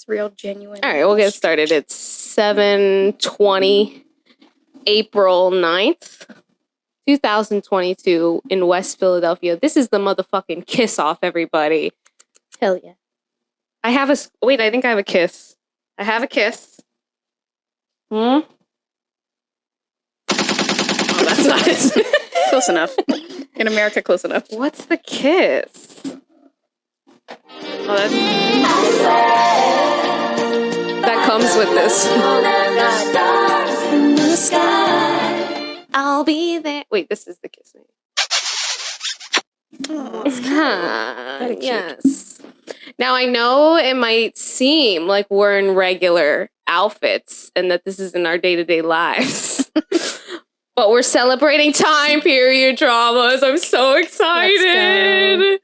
It's real genuine. All right, we'll get started. It's 7:20, April 9th, 2022 in West Philadelphia. This is the motherfucking kiss off, everybody. Hell yeah. I think I have a kiss. I have a kiss. Oh, that's not it. Close enough. In America, close enough. What's the kiss? Oh, that comes with this. In the sky, I'll be there. Wait, this is the kiss. Oh, yes. Now I know it might seem like we're in regular outfits and that this is in our day-to-day lives. But we're celebrating time period dramas. I'm so excited.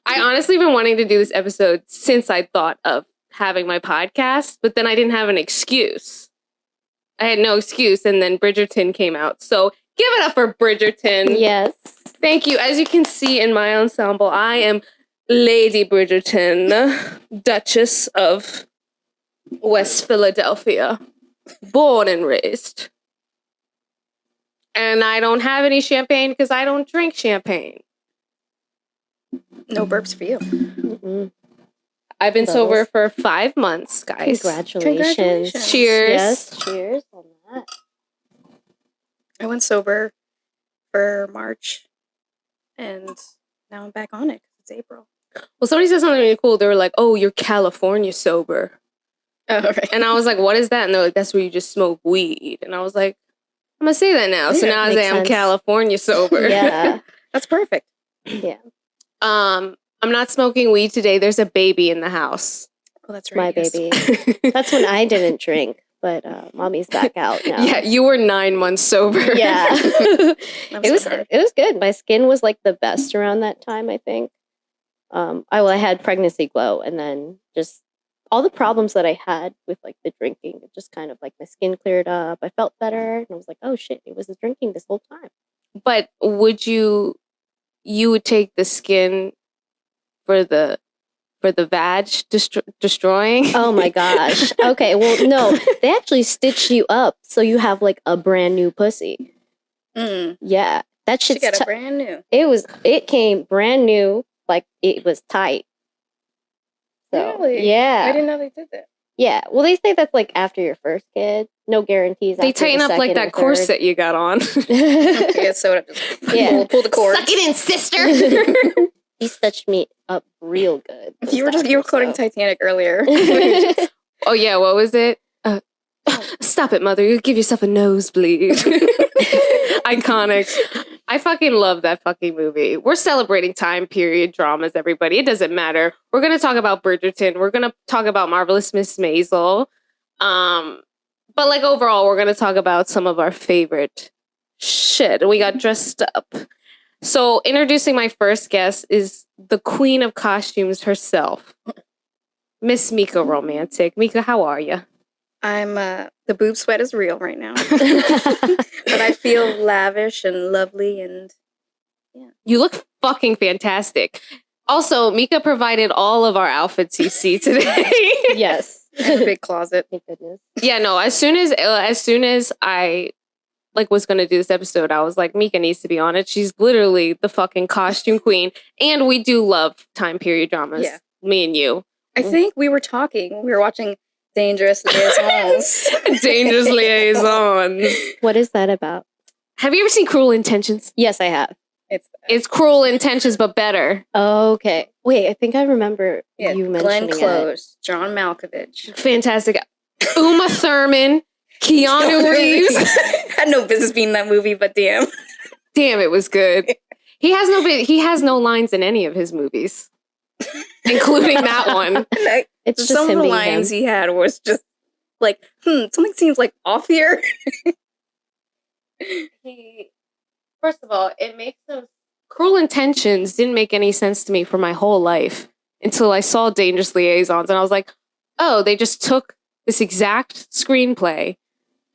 I honestly been wanting to do this episode since I thought of having my podcast, but then I didn't have an excuse. I had no excuse, and then Bridgerton came out. So give it up for Bridgerton. Yes. Thank you. As you can see in my ensemble, I am Lady Bridgerton, Duchess of West Philadelphia, born and raised. And I don't have any champagne because I don't drink champagne. no burps for you. Mm-mm. I've been sober for 5 months, guys. Congratulations. Cheers. Yes, cheers on that. I went sober for March, and now I'm back on it. It's April. Well, somebody said something really cool. They were like, "Oh, you're California sober." Oh, okay. And I was like, "What is that?" And they're like, "That's where you just smoke weed." And I was like, "I'm gonna say that now." So Yeah, now I makes say I'm sense. California sober. Yeah. That's perfect. Yeah. I'm not smoking weed today. There's a baby in the house. Oh, that's right. My yes. baby. That's when I didn't drink, but mommy's back out now. Yeah, you were 9 months sober. Yeah. That it was so hard. it was good. My skin was like the best around that time, I think. I had pregnancy glow, and then just all the problems that I had with like the drinking, it just kind of like my skin cleared up. I felt better, and I was like, oh shit, it was the drinking this whole time. But would you would take the skin for the vag destroying? Oh my gosh. Okay, well no, they actually stitch you up so you have like a brand new pussy. Yeah, that She shit's got a brand new. it came brand new, like it was tight. So, Really? yeah. I didn't know they did that. Yeah, well, they say that's like after your first kid. No guarantees. They after tighten the up like second that or corset you got on. third. Yeah, so just Yeah. pull the cord. Suck it in, sister. He stitched me up real good. You were quoting Titanic earlier. Oh yeah, what was it? Stop it, mother! You give yourself a nosebleed. Iconic. I fucking love that fucking movie. We're celebrating time period dramas, everybody. It doesn't matter. We're gonna talk about Bridgerton. We're gonna talk about Marvelous Miss Maisel. But like overall, we're gonna talk about some of our favorite shit. We got dressed up. So introducing my first guest is the queen of costumes herself, Miss Mika Romantic. Mika, how are you? I'm the boob sweat is real right now, but I feel lavish and lovely, and yeah. You look fucking fantastic. Also, Mika provided all of our outfits you see today. Yes. I have a big closet. Thank goodness. Yeah, no. As soon as I like was gonna do this episode, I was like, Mika needs to be on it. She's literally the fucking costume queen, and we do love time period dramas. Yeah. Me and you. I think we were watching Dangerous Liaisons. Dangerous Liaisons. What is that about? Have you ever seen Cruel Intentions? Yes, I have. It's Cruel Intentions, but better. Okay. Wait, I think I remember Yeah, you Glenn mentioning it. Close, John Malkovich. Fantastic. Uma Thurman, Keanu Reeves. Had no business being in that movie, but damn. Damn, it was good. He has no lines in any of his movies, including that one. It's just Some of him the being lines him. he had was just like, something seems like off here. First of all, it makes no Cruel Intentions didn't make any sense to me for my whole life until I saw Dangerous Liaisons, and I was like, oh, they just took this exact screenplay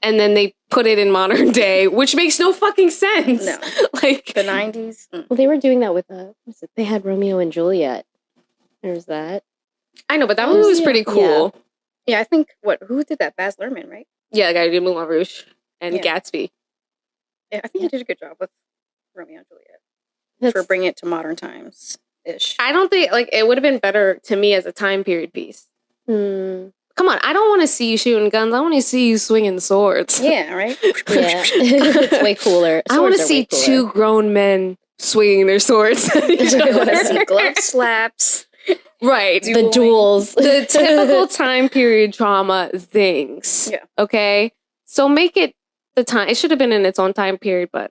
and then they put it in modern day, which makes no fucking sense. No. Like The 90s. Well, they were doing that with they had Romeo and Juliet. There's that. I know, but that movie was pretty cool. Yeah, I think who did that? Baz Luhrmann, right? Yeah, the guy who did Moulin Rouge and Yeah. Gatsby. Yeah, I think he did a good job with Romeo and Juliet for That's- bringing it to modern times ish. I don't think it would have been better to me as a time period piece. Hmm. Come on, I don't want to see you shooting guns. I want to see you swinging swords. Yeah, right. Yeah, it's way cooler. I want to Swords are see way cooler. two grown men swinging their swords at each I want to other. see glove slaps. Right. The duels. The typical time period trauma things. Yeah. Okay. So make it the time. It should have been in its own time period, but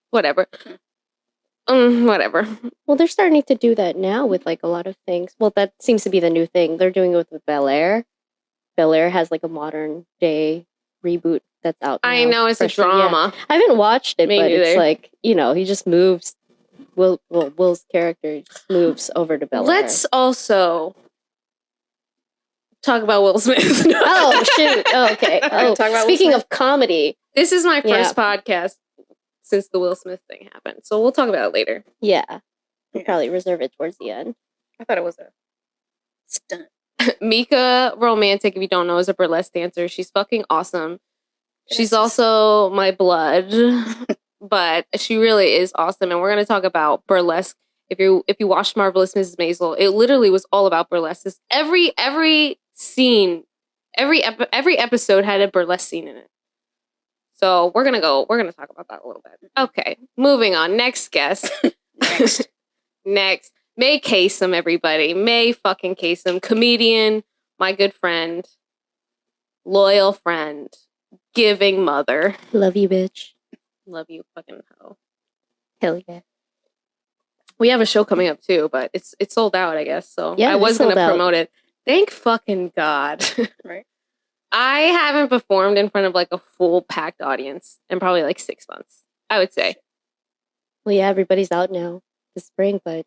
whatever. Whatever. Well, they're starting to do that now with like a lot of things. Well, that seems to be the new thing. They're doing it with Bel Air. Bel Air has like a modern day reboot that's out now. I know it's a freshly. Yeah. drama. I haven't watched it, Me but neither. it's like, he just moves. Will's character just moves over to Bel Air. Let's also talk about Will Smith. Oh, shoot. Oh, okay. Oh, Talk about Will speaking Smith? of comedy. This is my first Yeah. podcast since the Will Smith thing happened. So we'll talk about it later. Yeah. We'll Yeah. probably reserve it towards the end. I thought it was a stunt. Mika Romantic, if you don't know, is a burlesque dancer. She's fucking awesome. She's Yes. also my blood, but she really is awesome. And we're going to talk about burlesque. If you watched Marvelous Mrs. Maisel, it literally was all about burlesque. Every scene, every episode had a burlesque scene in it. So we're gonna talk about that a little bit. Okay, moving on. Next guest. Next. Mae Casem, everybody. Mae fucking Casem. Comedian, my good friend, loyal friend, giving mother. Love you, bitch. Love you, fucking hoe. Hell yeah. We have a show coming up too, but it's sold out, I guess. So Yeah, I was it's gonna sold out. promote it. Thank fucking God. Right. I haven't performed in front of like a full packed audience in probably like 6 months, I would say. Well, yeah, everybody's out now this spring, but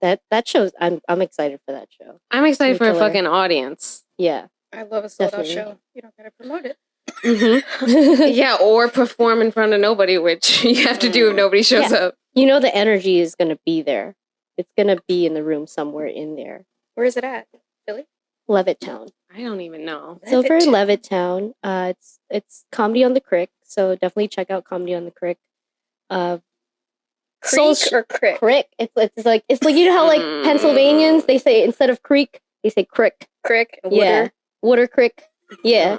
that shows. I'm excited for that show. I'm excited for a Killer. fucking audience. Yeah. I love a sold out Definitely. show. You don't gotta promote it. Yeah, or perform in front of nobody, which you have to do if nobody shows up. The energy is going to be there. It's going to be in the room somewhere in there. Where is it at? Philly? Levittown. I don't even know. It's over in Levittown. It's Comedy on the Crick, so definitely check out Comedy on the Crick. Creek or crick? Crick. It's like how like Pennsylvanians they say instead of creek they say crick. Crick and Yeah. water. Water crick. Yeah.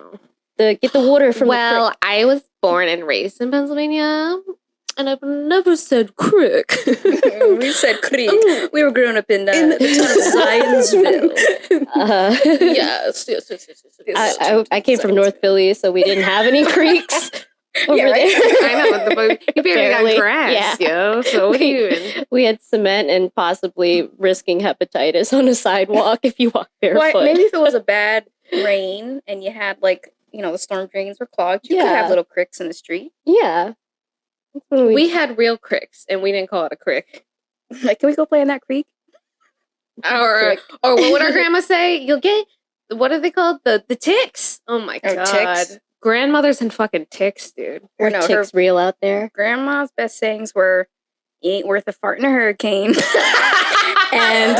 No. Get the water from the Well, crick. I was born and raised in Pennsylvania, and I've never said crick. We said creek. We were growing up in the town of Zionsville. Yes. I came from North Philly, so we didn't have any creeks over Yeah, right. there. I know, but you barely got Barely. grass, yo. So what are you in? We had cement and possibly risking hepatitis on a sidewalk if you walk barefoot. Well, maybe if it was a bad rain and you had the storm drains were clogged, you could Yeah. have little cricks in the street. Yeah. That's when We had real cricks, and we didn't call it a crick. Like, can we go play in that creek? Or what would our grandma say? You'll get, what are they called? The ticks. Oh my Oh, God. ticks? Grandmothers and fucking ticks, dude. Were No, her ticks real out there? grandma's best sayings were, "You ain't worth a fart in a hurricane." And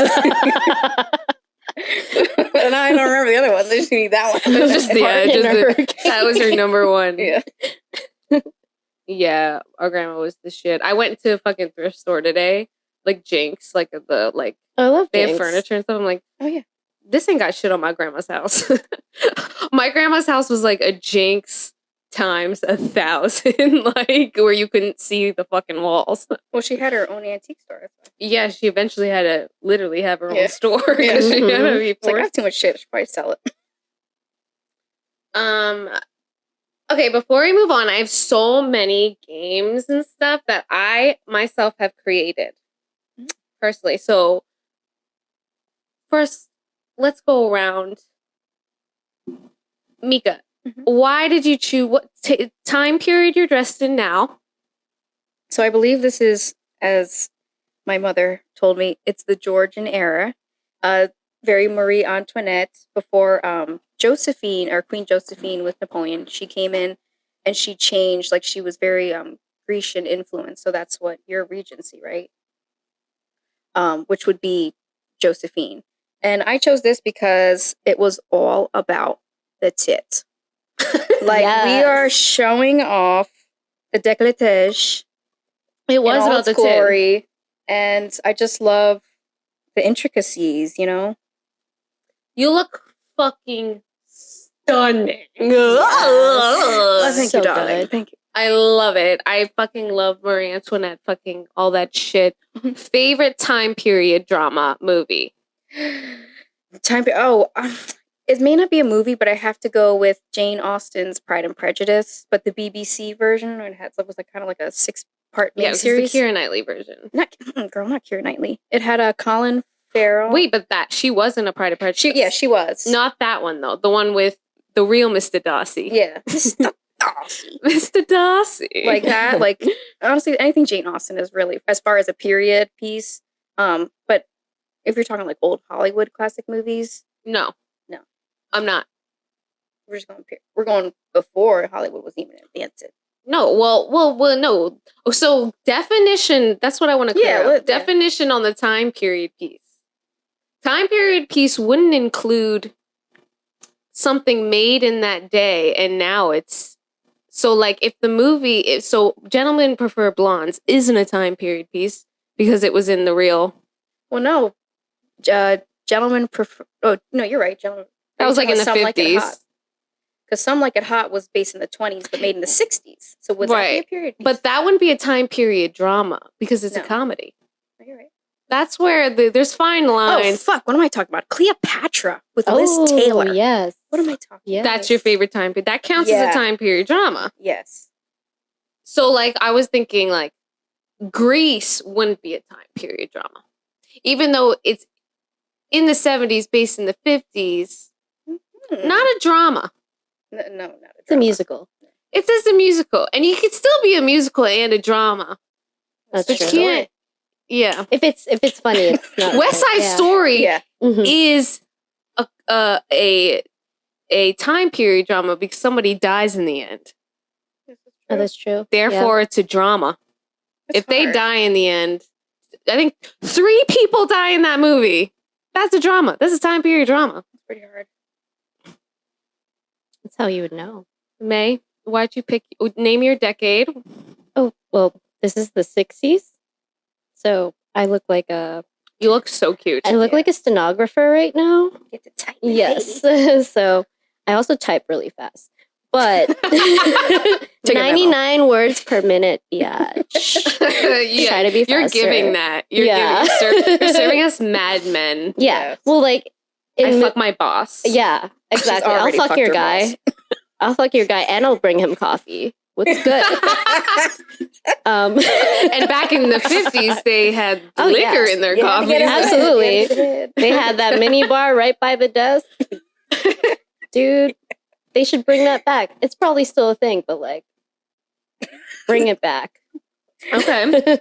and I don't remember the other one. I just need that one. It's just, yeah, Fart in a hurricane. that was her number one. Yeah. Yeah, our grandma was the shit. I went to a fucking thrift store today, like Jinx, like I love they have Jinx. furniture and stuff. I'm like, Oh yeah. this ain't got shit on my grandma's house. My grandma's house was like a Jinx times 1,000, like where you couldn't see the fucking walls. Well, she had her own antique store. Yeah, she eventually had to literally have her own Yeah. store because she had to be It's like, I forced. have too much shit. I should probably sell it. Okay, before we move on, I have so many games and stuff that I myself have created personally. So first, let's go around. Mika, why did you choose what time period you're dressed in now? So I believe this is, as my mother told me, it's the Georgian era. Very Marie Antoinette before Josephine, or Queen Josephine with Napoleon. She came in and she changed, like she was very Grecian influenced. So that's what your regency, right? Which would be Josephine. And I chose this because it was all about the tit. Like, we are showing off the décolletage. It was about the glory. And I just love the intricacies, you know? You look fucking stunning. Oh, thank So you, darling. good. Thank you. I love it. I fucking love Marie Antoinette, fucking all that shit. Favorite time period drama movie? It may not be a movie, but I have to go with Jane Austen's Pride and Prejudice, but the BBC version. It was like kind of like a 6-part Yeah, it was miniseries. the Keira Knightley version. Not Keira Knightley. It had a Colin Farrell. Wait, but she wasn't a Pride and Prejudice. She was. Not that one though. The one with the real Mr. Darcy. Yeah, Mr. Darcy. Mr. Darcy. Like that. Like, honestly, anything Jane Austen is really, as far as a period piece. But if you're talking like old Hollywood classic movies, No. I'm not. We're going before Hollywood was even invented. No, well, no. So definition, that's what I want to clear up. Definition on the time period piece. Time period piece wouldn't include something made in that day and now it's... So like if the movie... So Gentlemen Prefer Blondes isn't a time period piece because it was in the real... Well, no. Gentlemen Prefer... Oh, no, you're right. Gentlemen... That was like in the 50s. Because Some Like It Hot was based in the 20s, but made in the 60s. So would that be a period piece? But that wouldn't be a time period drama because it's a comedy. Oh, you're right. That's where there's fine lines. Oh, fuck. What am I talking about? Cleopatra with Liz Taylor. Yes. What am I talking about? That's your favorite time period. That counts as a time period drama. Yes. So, like, I was thinking, like, Grease wouldn't be a time period drama. Even though it's in the 70s, based in the 50s. Not a drama. No, not a drama. It's a musical. It's just a musical. And you could still be a musical and a drama. That's but true. You can't. Yeah. If it's funny, it's not. West Side Story Mm-hmm. is a time period drama because somebody dies in the end. Oh, that's true. Therefore, it's a drama. If they die in the end, I think 3 people die in that movie. That's a drama. That's a time period drama. It's pretty hard. That's how you would know. May, why'd you pick? Name your decade. Oh, well, this is the 60s. So I look like a... You look so cute. I look like a stenographer right now. Get to type. Yes. So I also type really fast. But 99 words per minute, biatch. Try to be faster. You're giving that. You're serving us Mad Men. Yeah. Well, like... I fuck my boss. Yeah, exactly. I'll fuck your guy. I'll fuck your guy and I'll bring him coffee. What's good? And back in the 50s, they had liquor in their coffee. Absolutely. They had that mini bar right by the desk. Dude, they should bring that back. It's probably still a thing, but like, bring it back. Okay.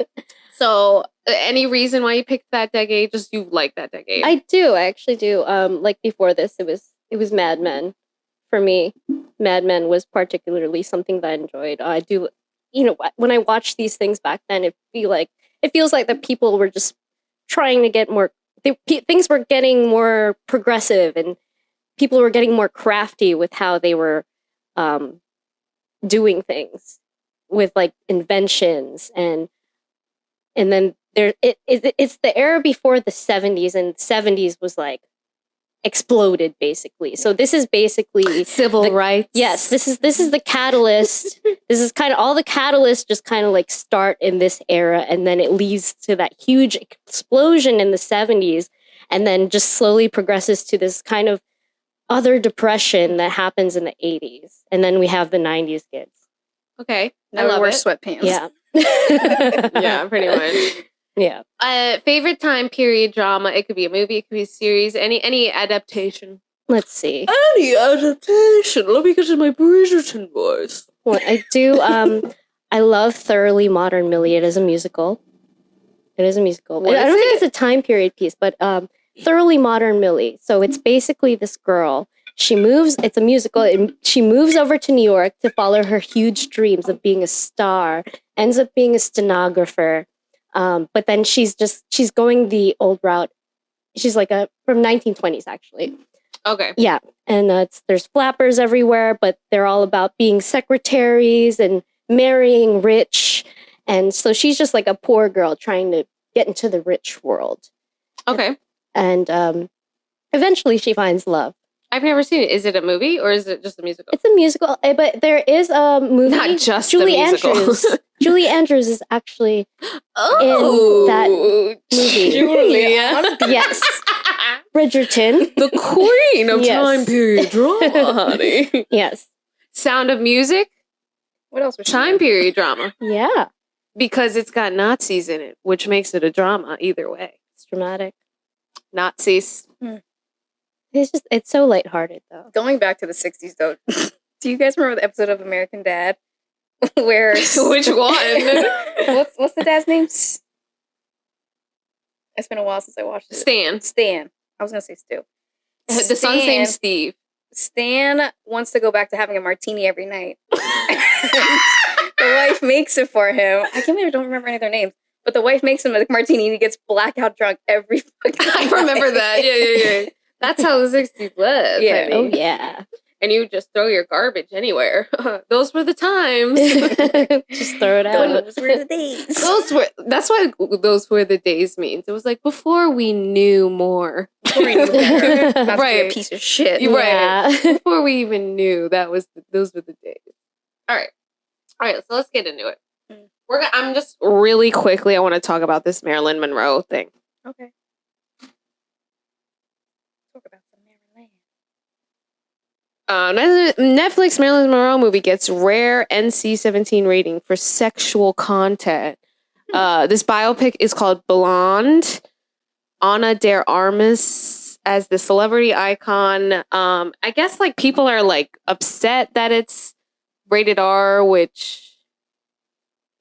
So, any reason why you picked that decade? Just you like that decade? I do. I actually do. Like before this, it was Mad Men. For me, Mad Men was particularly something that I enjoyed. I do, when I watch these things back then, it feels like the people were just trying to get more. Things were getting more progressive, and people were getting more crafty with how they were doing things with like inventions and then it's the era before the 70s, and 70s was like exploded basically. So this is basically civil rights. Yes, this is the catalyst. This is kind of all the catalysts just kind of like start in this era, and then it leads to that huge explosion in the 70s, and then just slowly progresses to this kind of other depression that happens in the 80s, and then we have the 90s kids. Okay, I love wear sweatpants. Yeah. Yeah, pretty much. Yeah. Favorite time period drama. It could be a movie. It could be a series. Any adaptation. Let's see. Any adaptation. Let me get to my Bridgerton voice. Well, I do. I love Thoroughly Modern Millie. It is a musical. I don't think it's a time period piece, but Thoroughly Modern Millie. So it's basically this girl. It's a musical, and she moves over to New York to follow her huge dreams of being a star, ends up being a stenographer. But then she's going the old route she's like from 1920s actually. Okay. Yeah, and there's flappers everywhere, but they're all about being secretaries and marrying rich, and so she's just like a poor girl trying to get into the rich world. Okay. And eventually she finds love. I've never seen it. Is it a movie or is it just a musical? It's a musical, but there is a movie. Not just Julie a musical. Andrews. Julie Andrews is actually in that movie. Julia. Yes. Bridgerton. The queen of Yes. time period drama, honey. Yes. Sound of Music, What else was she time in? period drama. Yeah. Because it's got Nazis in it, which makes it a drama either way. It's dramatic. Nazis. It's so lighthearted though. Going back to the 60s, though, do you guys remember the episode of American Dad where Which one? what's the dad's name? It's been a while since I watched it. Stan. I was gonna say Stu. The son's name's Steve. Stan wants to go back to having a martini every night. The wife makes it for him. I can't believe I don't remember any of their names. But the wife makes him a martini and he gets blackout drunk every fucking I remember that. Yeah. That's how the 60s was. Yeah. honey. Oh yeah. And you just throw your garbage anywhere. Those were the times. Just throw it out. Those were the days. That's why those were the days means. It was like before we knew more. Before we knew better. Not to be Right. a piece of shit. You're right. Yeah. Before we even knew, those were the days. All right. So let's get into it. I'm just really quickly. I want to talk about this Marilyn Monroe thing. Okay. Talk about some Marilyn. Netflix Marilyn Monroe movie gets rare NC-17 rating for sexual content. This biopic is called Blonde. Ana de Armas as the celebrity icon. I guess like people are like upset that it's rated R, which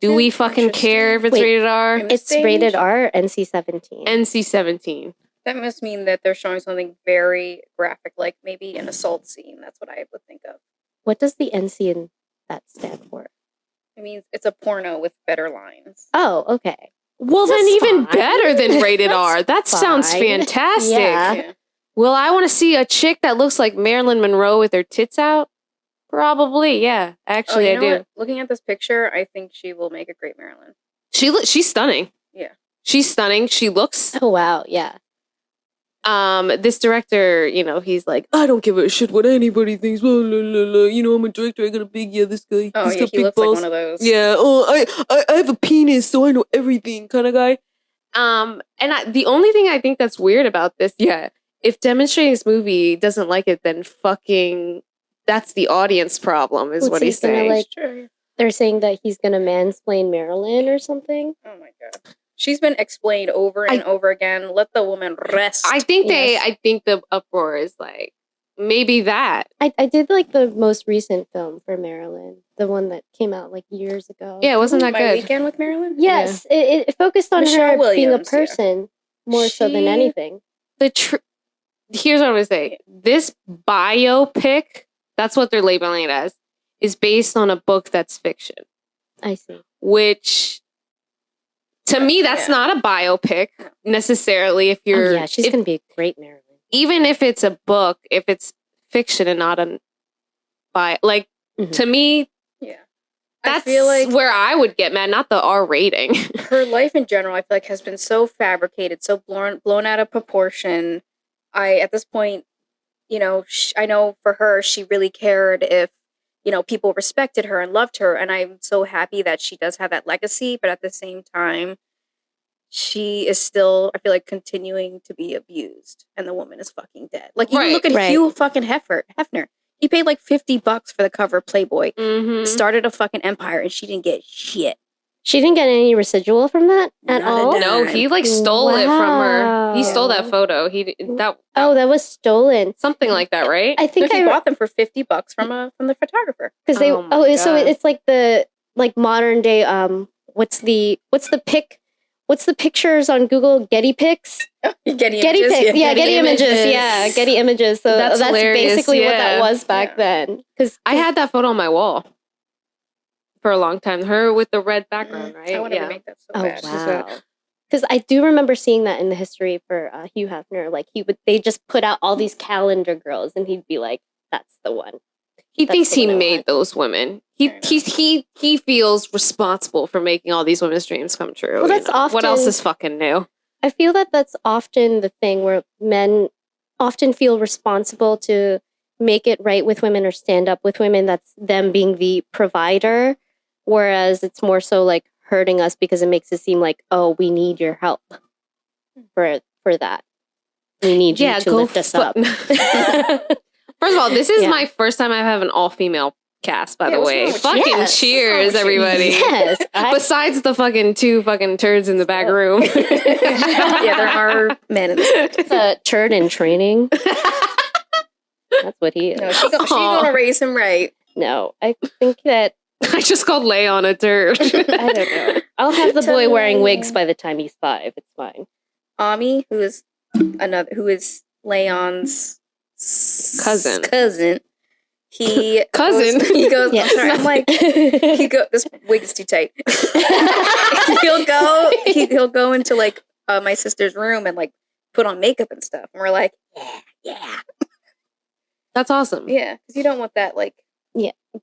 do we fucking care if it's Wait. rated R? It's rated R, NC-17. NC-17. That must mean that they're showing something very graphic, like maybe an assault scene. That's what I would think of. What does the NC in that stand for? It means it's a porno with better lines. Oh, okay. Well, then That's even fine. better than rated That's R. That sounds fine. fantastic. Yeah. Well, I want to see a chick that looks like Marilyn Monroe with her tits out. Probably, yeah. Actually, you I know do. what? Looking at this picture, I think she will make a great Marilyn. She's stunning. Yeah. She's stunning. She looks. Oh, wow. Yeah. This director, he's like, I don't give a shit what anybody thinks. Blah, blah, blah, blah. I'm a director. I got a big this guy. Oh, He's yeah, got he big looks balls. like one of those. Yeah. Oh, I have a penis, so I know everything, kind of guy. The only thing I think that's weird about this, if demonstrating this movie doesn't like it, then fucking that's the audience problem, is What's what he he's gonna, saying. like- Sure. They're saying that he's going to mansplain Marilyn or something. Oh my god. She's been explained over and over again. Let the woman rest. I think Yes. I think the uproar is like maybe that. I did like the most recent film for Marilyn, the one that came out like years ago. Yeah, it wasn't that My good. Weekend with Marilyn? Yes, it focused on Michelle her being a Williams, yeah. person more so than She- anything. Here's what I'm gonna say. This biopic, that's what they're labeling it as, is based on a book that's fiction. I see. Which to me, that's not a biopic necessarily. If you're, Yeah, she's going to be a great Marilyn. even if it's a book, if it's fiction and not a like Mhm. to me, Yeah. that's I feel like where I would get mad, not the R rating. her life in general, I feel like, has been so fabricated, so blown out of proportion. At this point, I know for her, she really cared if, people respected her and loved her. And I'm so happy that she does have that legacy. But at the same time, she is still, I feel like, continuing to be abused. And the woman is fucking dead. Like, even look at Right. Hugh fucking Hefner. He paid like $50 for the cover of Playboy. Mhm. Started a fucking empire and she didn't get shit. She didn't get any residual from that at Not a all? dime. No, he like stole it from her. He stole that Wow. photo. Oh, that was stolen. Something like that, right? I think He I bought them for $50 from the photographer. because they Oh my so God. it's like the modern day what's the pictures on Google, Getty pics? Getty Getty images, pics. Yeah, Getty images. Images. Yeah, Getty images. So That's that's hilarious, basically what yeah. that was back Yeah. then. Cuz I had that photo on my wall for a long time. Her with the red background, right? I want to Yeah. remake that so oh bad. wow. Because I do remember seeing that in the history for Hugh Hefner. Like they just put out all these calendar girls, and he'd be like, "That's the one." He That's thinks the he one I made want. those women. He feels responsible for making all these women's dreams come true. Well, that's what else often- is fucking new? I feel that that's often the thing where men often feel responsible to make it right with women or stand up with women. That's them being the provider, whereas it's more so like hurting us because it makes it seem like, oh, we need your help for that. We need you to lift us up. First of all, this is Yeah. my first time I have an all-female cast, by the what's way. wrong with Fucking Yes. cheers, everybody. Yes. Besides the fucking two fucking turds in the back room. Yeah, there are men in this. It's a turd in training. That's what he is. No, she's gonna raise him right. No, I think that I just called Leon a turd. I don't know. I'll have the boy wearing wigs by the time he's 5. It's fine. Ami, who is Leon's Cousin. He Cousin? He goes. Yes. I'm sorry. I'm like he go. This wig is too tight. He'll go into like my sister's room and like put on makeup and stuff, and we're like, yeah, That's awesome. because you don't want that like.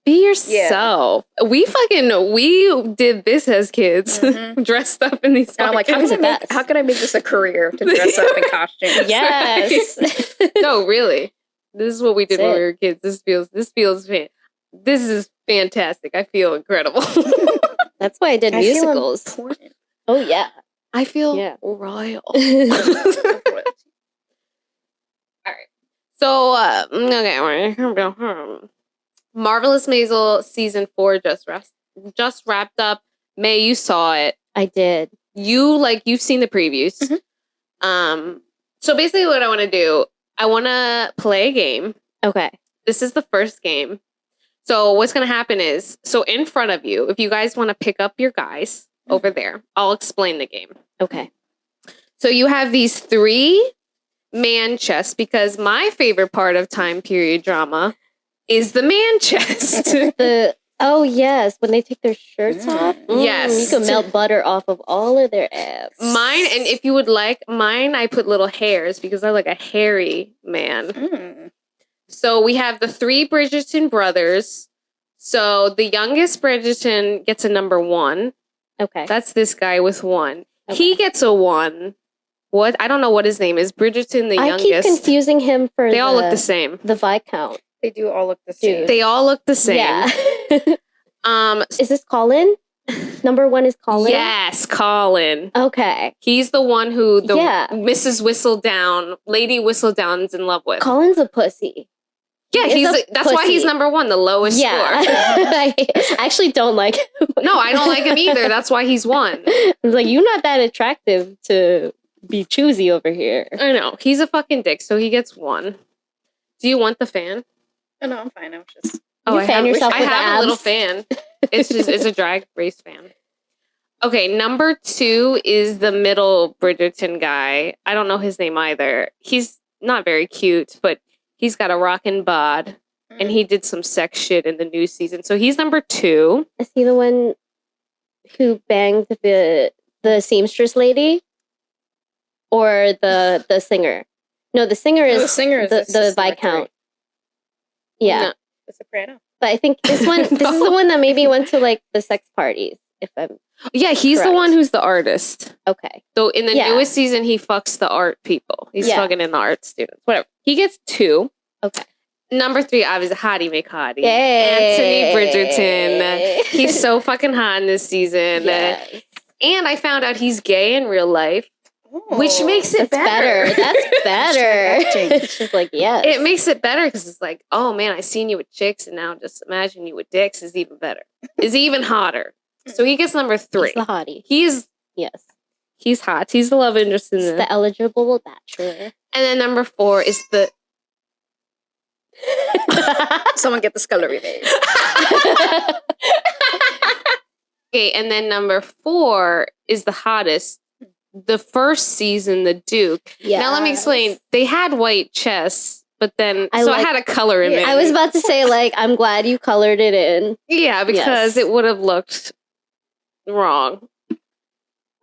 Be yourself. We did this as kids. Mhm. Dressed up in these And I'm like, how It's can, the I make, best. how can I make this a career to dress up in costumes? Yes. No, really. This is what we did That's when we it. were kids. This is fantastic. I feel incredible. That's why I did I feel musicals. important. Oh yeah. I feel Yeah. royal. All right. So, okay. Marvelous Maisel season 4 just wrapped up. May, you saw it. I did. You've seen the previews. Mhm. So basically what I want to do, I want to play a game. Okay. This is the first game. So what's going to happen is, so in front of you, if you guys want to pick up your guys over there, I'll explain the game. Okay. So you have these 3 man chests, because my favorite part of time period drama is the man chest. Oh yes, when they take their shirts off. Yes. You can melt butter off of all of their abs. Mine, and if you would like mine, I put little hairs because I like a hairy man. Mm. So we have the 3 Bridgerton brothers. So the youngest Bridgerton gets a number 1. Okay. That's this guy with 1. Okay. He gets a 1. What? I don't know what his name is. Bridgerton, the I youngest. keep confusing him for They all look the same. The Viscount. They do all look the same. Dude. They all look the same. Yeah. Um. Is this Colin? Number 1 is Colin? Yes, Colin. Okay. He's the one who the Yeah. Mrs. Whistledown, Lady Whistledown's in love with. Colin's a pussy. Yeah, He is a that's why he's pussy. number 1, the lowest Yeah. I actually don't like him. score. No, I don't like him either. That's why he's 1. I was like, you're not that attractive to be choosy over here. I know. He's a fucking dick, so he gets 1. Do you want the fan? Oh, no, I'm fine. I was just. Oh, You I fan have, yourself I with have a little abs? fan. It's a drag race fan. Okay, number 2 is the middle Bridgerton guy. I don't know his name either. He's not very cute, but he's got a rockin' bod, and he did some sex shit in the new season. So he's number 2. Is he the one who banged the seamstress lady? Or the singer? No, the singer The is singer is the Viscount. Yeah. No. The soprano. But I think this one this is the one that maybe went to like the sex parties, if I'm Yeah, he's the Correct. one who's the artist. okay. So in the Yeah. newest season, he fucks the art people. He's Yeah. fucking in the art students. Whatever. He gets 2. Okay. Number 3, obviously, Hottie McHottie. Yay. Anthony Bridgerton. He's so fucking hot in this season. Yes. And I found out he's gay in real life, which makes it That's better. That's better. Straight It's just like, yes. It makes it better because it's like, oh man, I seen you with chicks, and now just imagine you with dicks is even better. Is even hotter. So he gets number 3. He's the hottie. He's Yes. hot. He's the love interest in It's this. the eligible bachelor. And then number 4 is the Someone get the scullery maid. okay, and then number 4 is the hottest. The first season, the Duke. Yeah. Now let me explain. They had white chests, but then I so like- I had to color him in. I was about to say, like, I'm glad you colored it in. yeah, because Yes. it would have looked wrong.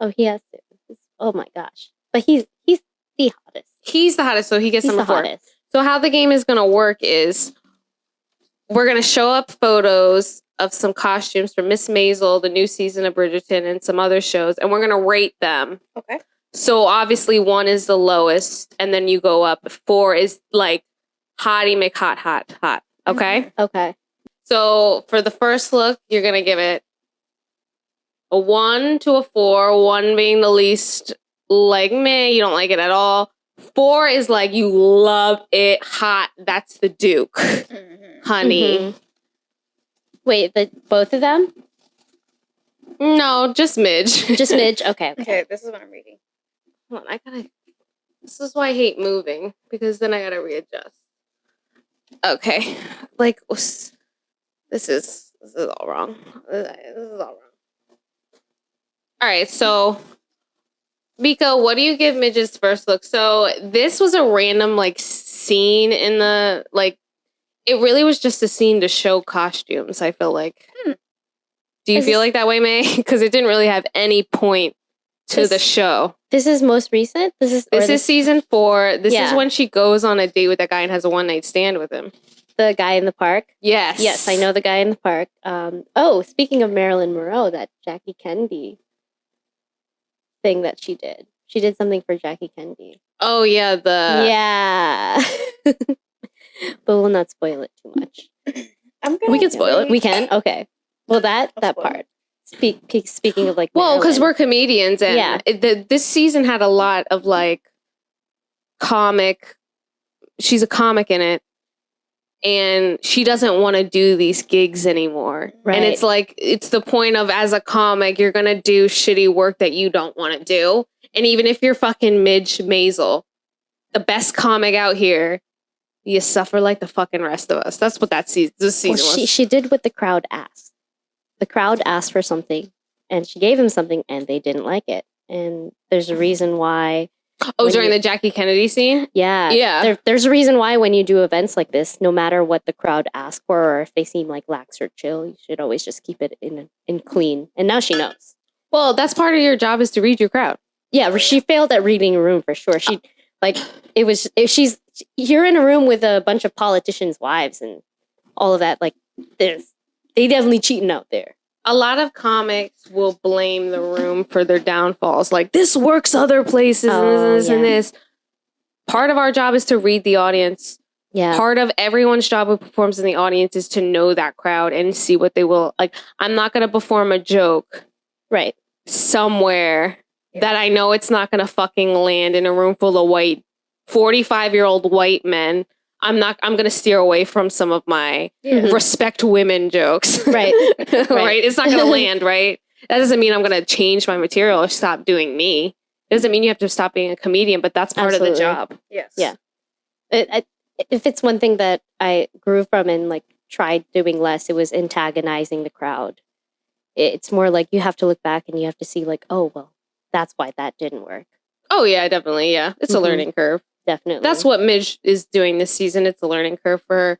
Oh, he has to. It's Oh my gosh. But he's the hottest. He's the hottest, so he gets He's number the 4. hottest. So how the game is going to work is we're going to show up photos of some costumes from Miss Maisel, the new season of Bridgerton, and some other shows, and we're going to rate them. Okay. So obviously 1 is the lowest, and then you go up. 4 is like hottie McHot, hot. Okay? Okay. So for the first look, you're going to give it a 1 to a 4, 1 being the least like meh, you don't like it at all. 4 is like you love it hot. That's the Duke, honey. Mhm. Wait, both of them? No, just Midge. Just Midge? Okay. Okay, this is what I'm reading. Hold on, This is why I hate moving, because then I gotta readjust. Okay, like this is all wrong. This is all wrong. All right, so Mika, what do you give Midge's first look? So this was a random like scene in the like. It really was just a scene to show costumes. I feel like. Do you feel like that way, May? Because it didn't really have any point to the show. This is most recent? This is season 4. This is when she goes on a date with that guy and has a one-night stand with him. The guy in the park? Yes. Yes, I know the guy in the park. Speaking of Marilyn Monroe, that Jackie Kennedy thing that she did. She did something for Jackie Kennedy. Oh, yeah. Yeah. But we'll not spoil it too much. We can spoil it. We can? Okay. Well, that part. Speaking of like, well, because we're comedians, and this season had a lot of like comic. She's a comic in it, and she doesn't want to do these gigs anymore. Right. And it's like it's the point of as a comic, you're gonna do shitty work that you don't want to do, and even if you're fucking Midge Maisel, the best comic out here, you suffer like the fucking rest of us. That's what this season was. She did what the crowd asked. The crowd asked for something, and she gave them something, and they didn't like it. And there's a reason why. Oh, during the Jackie Kennedy scene? Yeah. Yeah. There's a reason why when you do events like this, no matter what the crowd asks for, or if they seem like lax or chill, you should always just keep it in clean. And now she knows. Well, that's part of your job is to read your crowd. Yeah, she failed at reading a room for sure. She you're in a room with a bunch of politicians' wives and all of that. Like, they definitely cheating out there. A lot of comics will blame the room for their downfalls. Like, this works other places and this. Part of our job is to read the audience. Yeah. Part of everyone's job who performs in the audience is to know that crowd and see what they will. Like, I'm not going to perform a joke. Right. Somewhere that I know it's not going to fucking land in a room full of 45-year-old white men. I'm going to steer away from some of my respect women jokes. Right. Right. It's not going to land, right? That doesn't mean I'm going to change my material or stop doing me. It doesn't mean you have to stop being a comedian, but that's part of the job. Yes. Yeah. If it's one thing that I grew from and like tried doing less, it was antagonizing the crowd. It's more like you have to look back and you have to see like, oh, well, that's why that didn't work. Oh, yeah, definitely. Yeah. It's a learning curve. Definitely. That's what Midge is doing this season. It's a learning curve for her.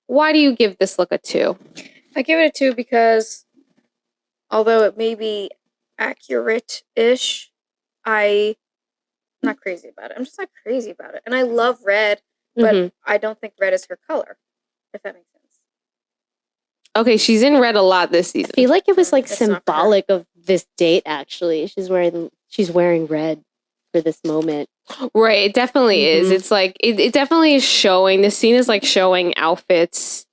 Why do you give this look a 2? I give it a 2 because although it may be accurate-ish, I'm not crazy about it. I'm just not crazy about it. And I love red, but I don't think red is her color, if that makes sense. Okay, she's in red a lot this season. I feel like it was like symbolic of this date, actually. She's wearing red for this moment. Right, it definitely is. It's like it definitely is showing. This scene is like showing outfits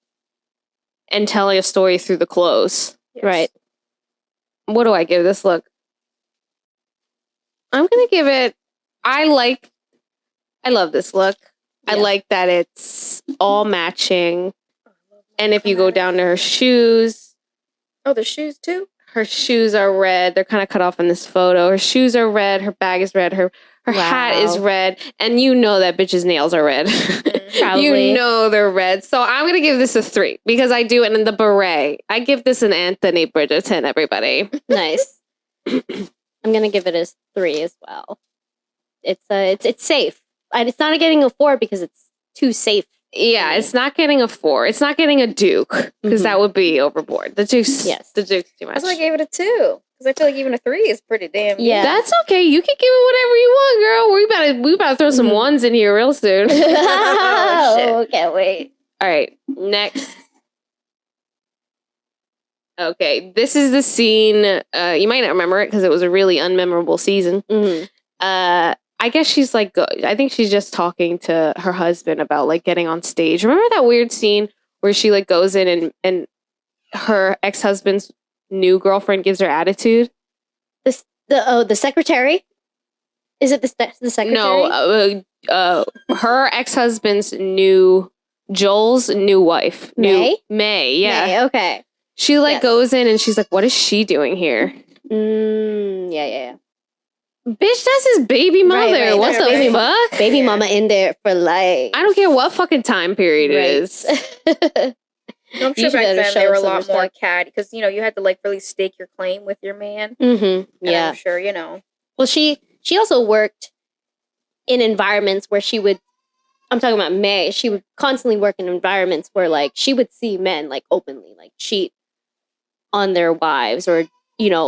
and telling a story through the clothes. Yes. Right. What do I give this look? I'm gonna give it. I love this look. Yeah. I like that it's all matching. And if you go down to her shoes, the shoes too. Her shoes are red. They're kind of cut off in this photo. Her shoes are red. Her bag is red. Her hat is red. And you know that bitch's nails are red. Probably. You know they're red. So I'm going to give this a 3 because I do it in the beret. I give this an Anthony Bridgerton, everybody. Nice. I'm going to give it a 3 as well. It's safe. And it's not getting a 4 because it's too safe. Yeah, it's not getting a 4. It's not getting a Duke because that would be overboard. The Duke's too much. That's why I gave it a 2 because I feel like even a 3 is pretty damn. Yeah, that's okay. You can give it whatever you want, girl. We about to throw some ones in here real soon. Oh, can't wait. All right, next. Okay, this is the scene. You might not remember it because it was a really unmemorable season. I guess she's like, I think she's just talking to her husband about like getting on stage. Remember that weird scene where she like goes in and her ex-husband's new girlfriend gives her attitude? The secretary? Is it the secretary? No, her ex-husband's Joel's new wife. May? May, yeah. May, okay. She like goes in and she's like, what is she doing here? Yeah. Bitch, that's his baby mother. Right. What the fuck? Baby mama in there for life. I don't care what fucking time period it is. I'm sure back then they were a lot more catty because, you had to like really stake your claim with your man. Yeah. I'm sure, Well, she also worked in environments where I'm talking about May, she would constantly work in environments where like she would see men like openly like cheat on their wives, or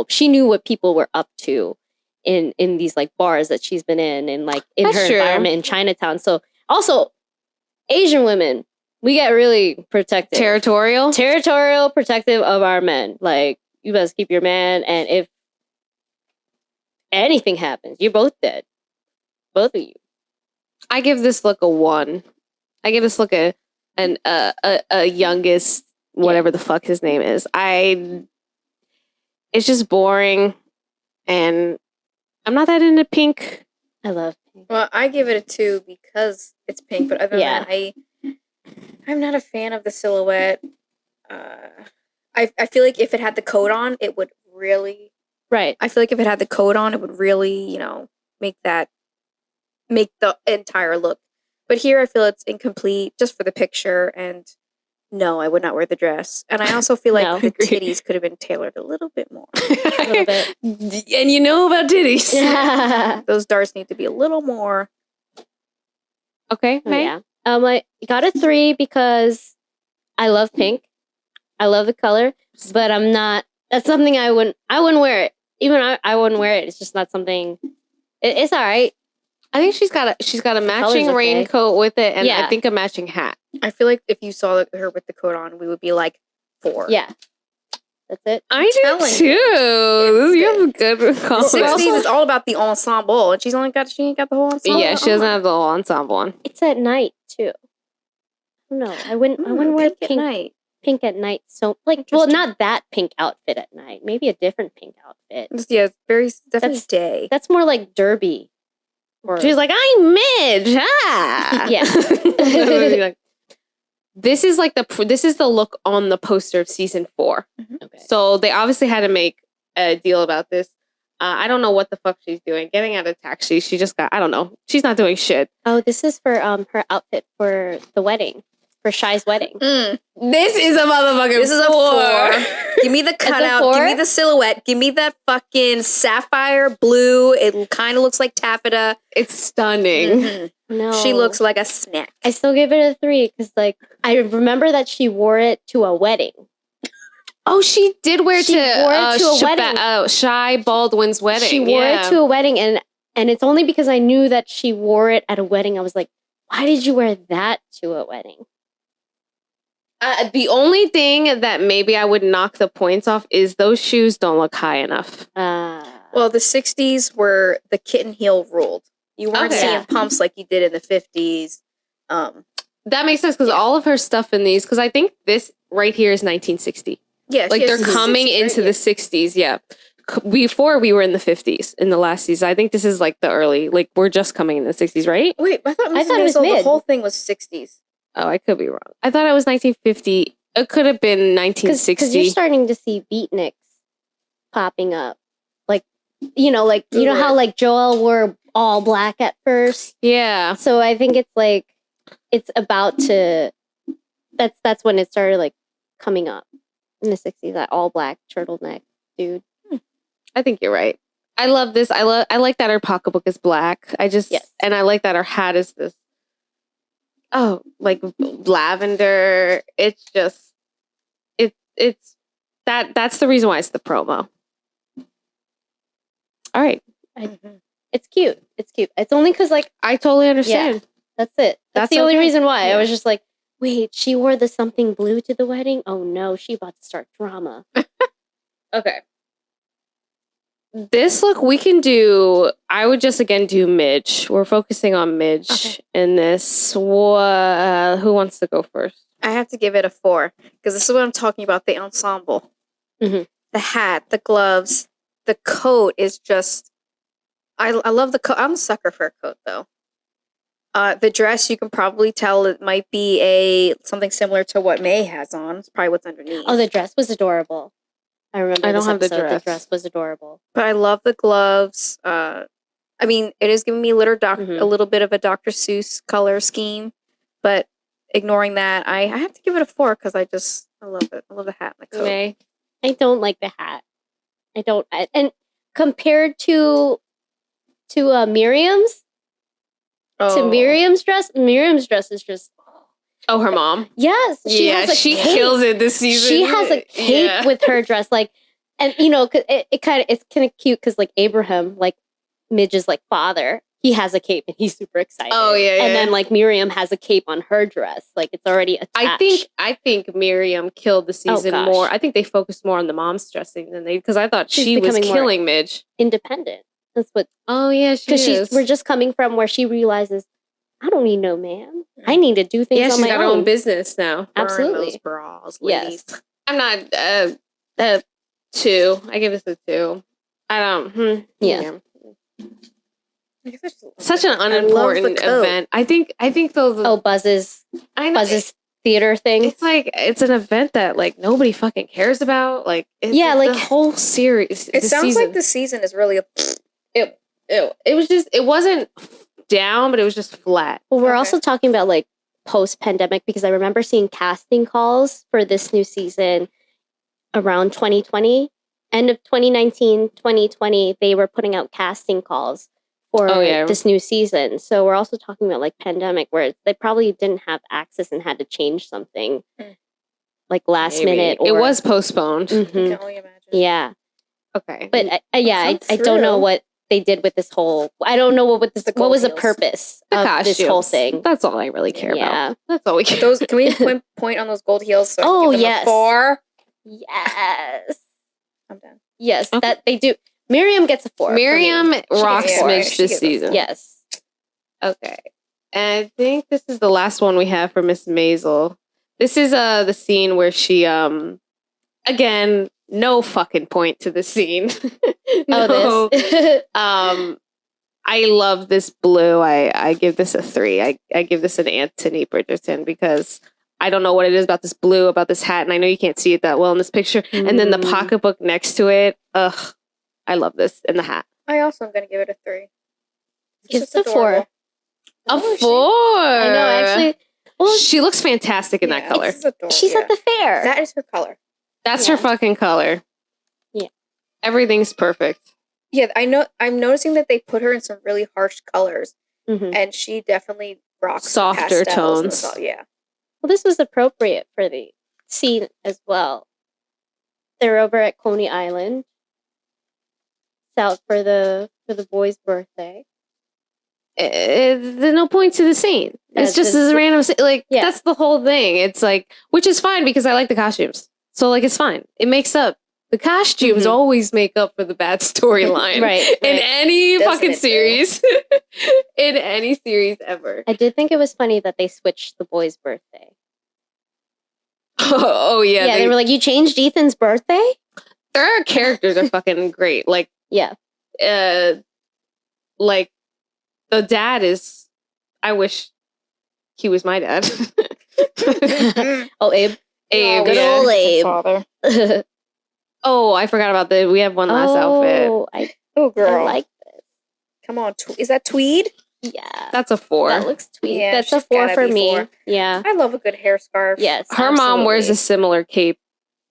she knew what people were up to in these like bars that she's been in and like in her environment in Chinatown. So also Asian women, we get really protective. Territorial, protective of our men. Like, you best keep your man, and if anything happens, you're both dead. Both of you. I give this look a 1. I give this look a youngest, whatever the fuck his name is. It's just boring, and I'm not that into pink. I love pink. Well, I give it a 2 because it's pink, but other than that, I'm not a fan of the silhouette. I feel like if it had the coat on, it would really... Right. I feel like if it had the coat on, it would really, make the entire look. But here I feel it's incomplete just for the picture, and no, I would not wear the dress. And I also feel like the titties could have been tailored a little bit more. A little bit. And you know about titties. Yeah. Those darts need to be a little more. Okay, May? Yeah. I got a 3 because I love pink. I love the color, but I'm not... That's something I wouldn't wear it. Even I wouldn't wear it. It's just not something... It's all right. I think she's got a matching raincoat with it, and I think a matching hat. I feel like if you saw her with the coat on, we would be like 4. Yeah. That's it. I do too. You have a good call. 60s is all about the ensemble, and she ain't got the whole ensemble. Yeah, she doesn't have the whole ensemble on. It's at night too. No, I wouldn't wear pink at night. Pink at night. So not that pink outfit at night. Maybe a different pink outfit. Yeah, definitely day. That's more like derby. She's like, I'm Midge. Ah. Yeah. This is the look on the poster of season 4. Okay. So they obviously had to make a deal about this. I don't know what the fuck she's doing. Getting out of taxi. She just got, I don't know. She's not doing shit. Oh, this is for her outfit for the wedding. For Shy's wedding. This is a motherfucking This is a 4. Give me the cutout. Give me the silhouette. Give me that fucking sapphire blue. It kind of looks like taffeta. It's stunning. No. She looks like a snack. I still give it a 3 because like I remember that she wore it to a wedding. Oh, she did wear she wore it to a wedding. Shy Baldwin's wedding. She wore it to a wedding, and it's only because I knew that she wore it at a wedding. I was like, why did you wear that to a wedding? The only thing that maybe I would knock the points off is those shoes don't look high enough. Well, the 60s were the kitten heel ruled. You weren't seeing pumps like you did in the 50s. That makes sense because all of her stuff in these, because I think this right here is 1960. Yeah, like they're coming into the 60s. Yeah. Before we were in the 50s in the last season. I think this is like the early, like we're just coming in the 60s, right? Wait, I thought it was mid. The whole thing was 60s. Oh, I could be wrong. I thought it was 1950. It could have been 1960. Because you're starting to see beatniks popping up. Like, you know how like Joel wore all black at first? Yeah. So I think it's like, it's about to, that's when it started like coming up in the 60s, that all black turtleneck dude. I think you're right. I love this. I like that her pocketbook is black. And I like that her hat is this like lavender. It's just it's that's the reason why it's the promo. All right. It's cute. It's cute. It's only because like I totally understand. Yeah, that's it. That's the only okay. reason why. Yeah. I was just like, wait, she wore the something blue to the wedding? Oh no, she about to start drama. Okay. This look we can do. I would just again do Midge. We're focusing on Midge in this. Who wants to go first? I have to give it a 4 because this is what I'm talking about. The ensemble, the hat, the gloves, the coat is just. I love the coat. I'm a sucker for a coat though. The dress, you can probably tell it might be something similar to what Mae has on. It's probably what's underneath. Oh, the dress was adorable. I remember. I don't have the dress. The dress was adorable. But I love the gloves. I mean, it is giving me a little bit of a Dr. Seuss color scheme, but ignoring that, I have to give it a 4 because I love it. I love the hat and the coat. Mae? I don't like the hat. I don't. And compared to Miriam's. To Miriam's dress is just. Oh, her mom. Yes, she kills it this season. She has a cape with her dress, like, and you know, it's kind of cute because like Abraham, like Midge's like father, he has a cape and he's super excited. Oh yeah, and then like Miriam has a cape on her dress, like it's already attached. I think Miriam killed the season more. I think they focused more on the mom's dressing than because I thought she was killing Midge. Independent. That's what. Oh yeah, she is. We're just coming from where she realizes, I don't need no man. I need to do things on my own. Yeah, she's got her own business now. Absolutely. Those bras, ladies. Yes. I'm not 2. I give this a 2. I don't. Yeah. Such an unimportant event. I think those. Buzz's theater thing. It's like it's an event that like nobody fucking cares about. Like the whole series. It sounds like the season is really it was just it wasn't down, but it was just flat. Well, we're also talking about like post-pandemic because I remember seeing casting calls for this new season around 2020. End of 2019, 2020, they were putting out casting calls for this new season. So we're also talking about like pandemic where they probably didn't have access and had to change something like last minute. Or, it was postponed. I can only imagine. Yeah. Okay. But I don't know what they did with this whole. I don't know what was the purpose of this whole thing. That's all I really care about. That's all we care. Those can we point on those gold heels? So I can give them a 4. Yes. I'm done. Yes, that they do. Miriam gets a 4. Miriam rocks Midge this season. Yes. Okay. And I think this is the last one we have for Miss Maisel. This is the scene where she again, no fucking point to the scene. No. I love this blue. I give this a 3. I give this an Anthony Bridgerton because I don't know what it is about this blue, about this hat, and I know you can't see it that well in this picture. And then the pocketbook next to it. Ugh. I love this and the hat. I also am going to give it a 3. It's a 4. A 4. I know, actually. Well, she looks fantastic in that color. She's at the fair. That is her color. That's her fucking color. Yeah. Everything's perfect. Yeah, I know. I'm noticing that they put her in some really harsh colors, and she definitely rocks softer tones. Yeah. Well, this was appropriate for the scene as well. They're over at Coney Island. It's out for the boy's birthday. There's no point to the scene. It's just as a random that's the whole thing. It's like, which is fine because I like the costumes. So like it's fine. It makes up. The costumes always make up for the bad storyline. right. In any fucking series. In any series ever. I did think it was funny that they switched the boy's birthday. Oh yeah. Yeah, they were like, you changed Ethan's birthday? Their characters are fucking great. Like like the dad is I wish he was my dad. Oh, Abe. Abe, good old Abe. Father. Oh, I forgot about that. We have one last outfit. Oh, girl. I like this. Come on. Is that tweed? Yeah. That's a 4. That looks tweed. Yeah, that's a 4 for me. 4. Yeah. I love a good hair scarf. Yes. Her mom wears a similar cape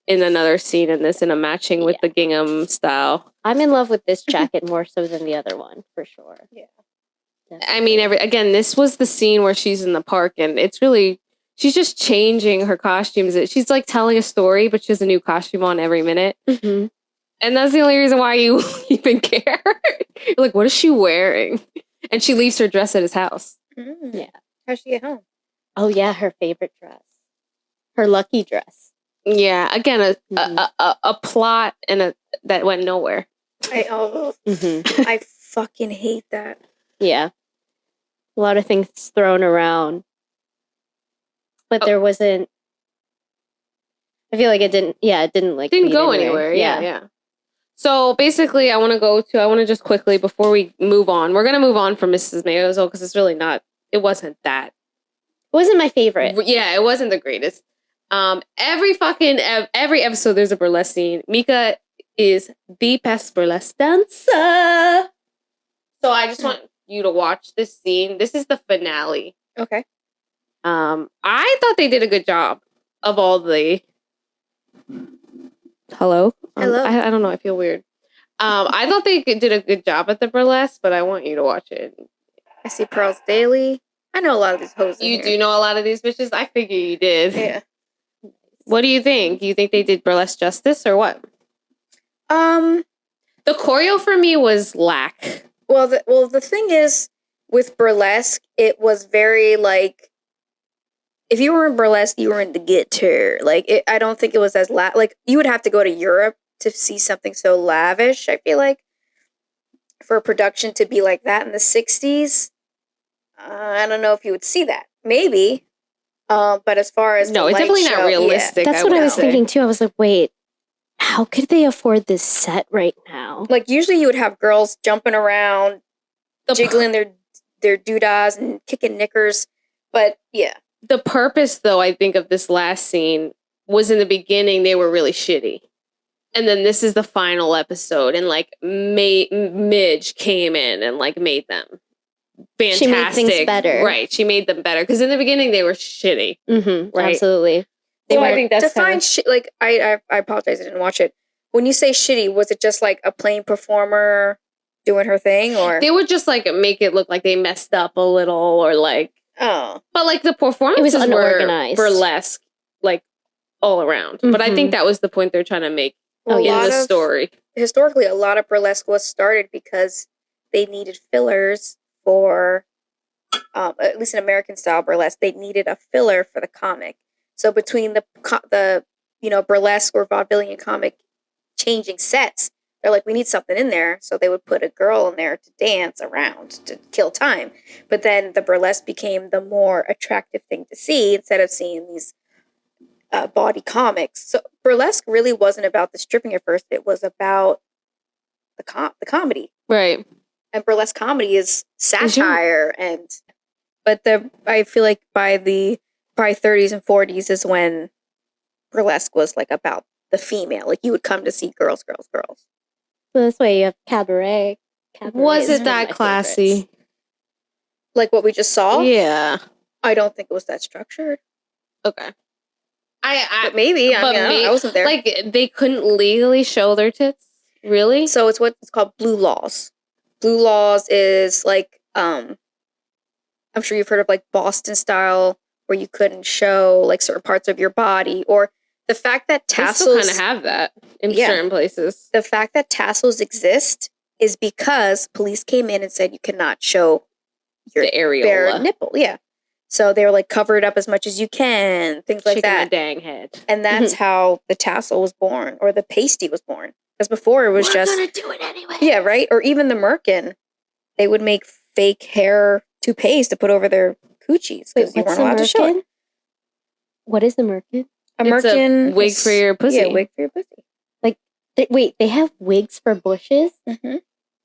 in another scene in this, in a matching with the gingham style. I'm in love with this jacket more so than the other one, for sure. Yeah. I mean, again, this was the scene where she's in the park, and it's really, she's just changing her costumes. She's like telling a story, but she has a new costume on every minute. Mm-hmm. And that's the only reason why you even care. You're like, what is she wearing? And she leaves her dress at his house. Yeah. How's she get home? Oh yeah, her favorite dress, her lucky dress. Yeah, again, a plot that went nowhere. I fucking hate that. Yeah, a lot of things thrown around, but there wasn't. I feel like it didn't. Yeah, it didn't like Didn't go anywhere. Yeah. So basically, I want to just quickly before we move on. We're gonna move on from Mrs. Maisel because it's really not. It wasn't that. It wasn't my favorite. Yeah, it wasn't the greatest. Every episode there's a burlesque scene. Mika is the best burlesque dancer. So I just want you to watch this scene. This is the finale. Okay. I thought they did a good job of all the. Hello. I don't know. I feel weird. I thought they did a good job at the burlesque, but I want you to watch it. I see Pearls Daily. I know a lot of these hoes. You do know a lot of these bitches? I figure you did. Yeah. What do you think? Do you think they did burlesque justice or what? The choreo for me was lack. Well, the thing is, with burlesque, it was very like, if you were in burlesque, you were in the guitar. Like, I don't think it was as like you would have to go to Europe to see something so lavish. I feel like for a production to be like that in the 60s, I don't know if you would see that. Maybe, but as far as no, it's definitely not realistic. Yeah. That's what I was thinking too. I was like, wait, how could they afford this set right now? Like usually you would have girls jumping around, jiggling their doodahs and kicking knickers, but yeah. The purpose, though, I think of this last scene was in the beginning they were really shitty, and then this is the final episode, and like Midge came in and like made them fantastic. She made things better, right? She made them better because in the beginning they were shitty. Mm-hmm, right? Absolutely. So I think that's define shit. Like I apologize, I didn't watch it. When you say shitty, was it just like a plain performer doing her thing, or they would just like make it look like they messed up a little, or like. Oh, but like the performances it was unorganized, were burlesque, like all around. Mm-hmm. But I think that was the point they're trying to make in the story. Historically, a lot of burlesque was started because they needed fillers for, at least in American style burlesque, they needed a filler for the comic. So between the burlesque or vaudevillian comic changing sets, they're like, we need something in there. So they would put a girl in there to dance around to kill time. But then the burlesque became the more attractive thing to see instead of seeing these body comics. So burlesque really wasn't about the stripping at first. It was about the comedy. Right. And burlesque comedy is satire. But I feel like by the probably 30s and 40s is when burlesque was like about the female. Like you would come to see girls. So this way you have cabaret. Was it that classy? Favorites. Like what we just saw? Yeah. I don't think it was that structured. Okay. But maybe. I wasn't there. Like they couldn't legally show their tits? Really? So it's what's called blue laws. Blue laws is like, I'm sure you've heard of like Boston style where you couldn't show like certain parts of your body, or the fact that tassels they still kind of have that in certain places. The fact that tassels exist is because police came in and said you cannot show your bare nipple. Yeah. So they were like, cover it up as much as you can, things like that. A dang head. And that's how the tassel was born, or the pasty was born. Because before it was We're gonna do it anyway. Yeah, right? Or even the merkin. They would make fake hair toupees to put over their coochies because you weren't allowed to show it. What is the merkin? A merkin, wig for your pussy. Yeah, wig for your pussy. Like, wait, they have wigs for bushes? Mm-hmm.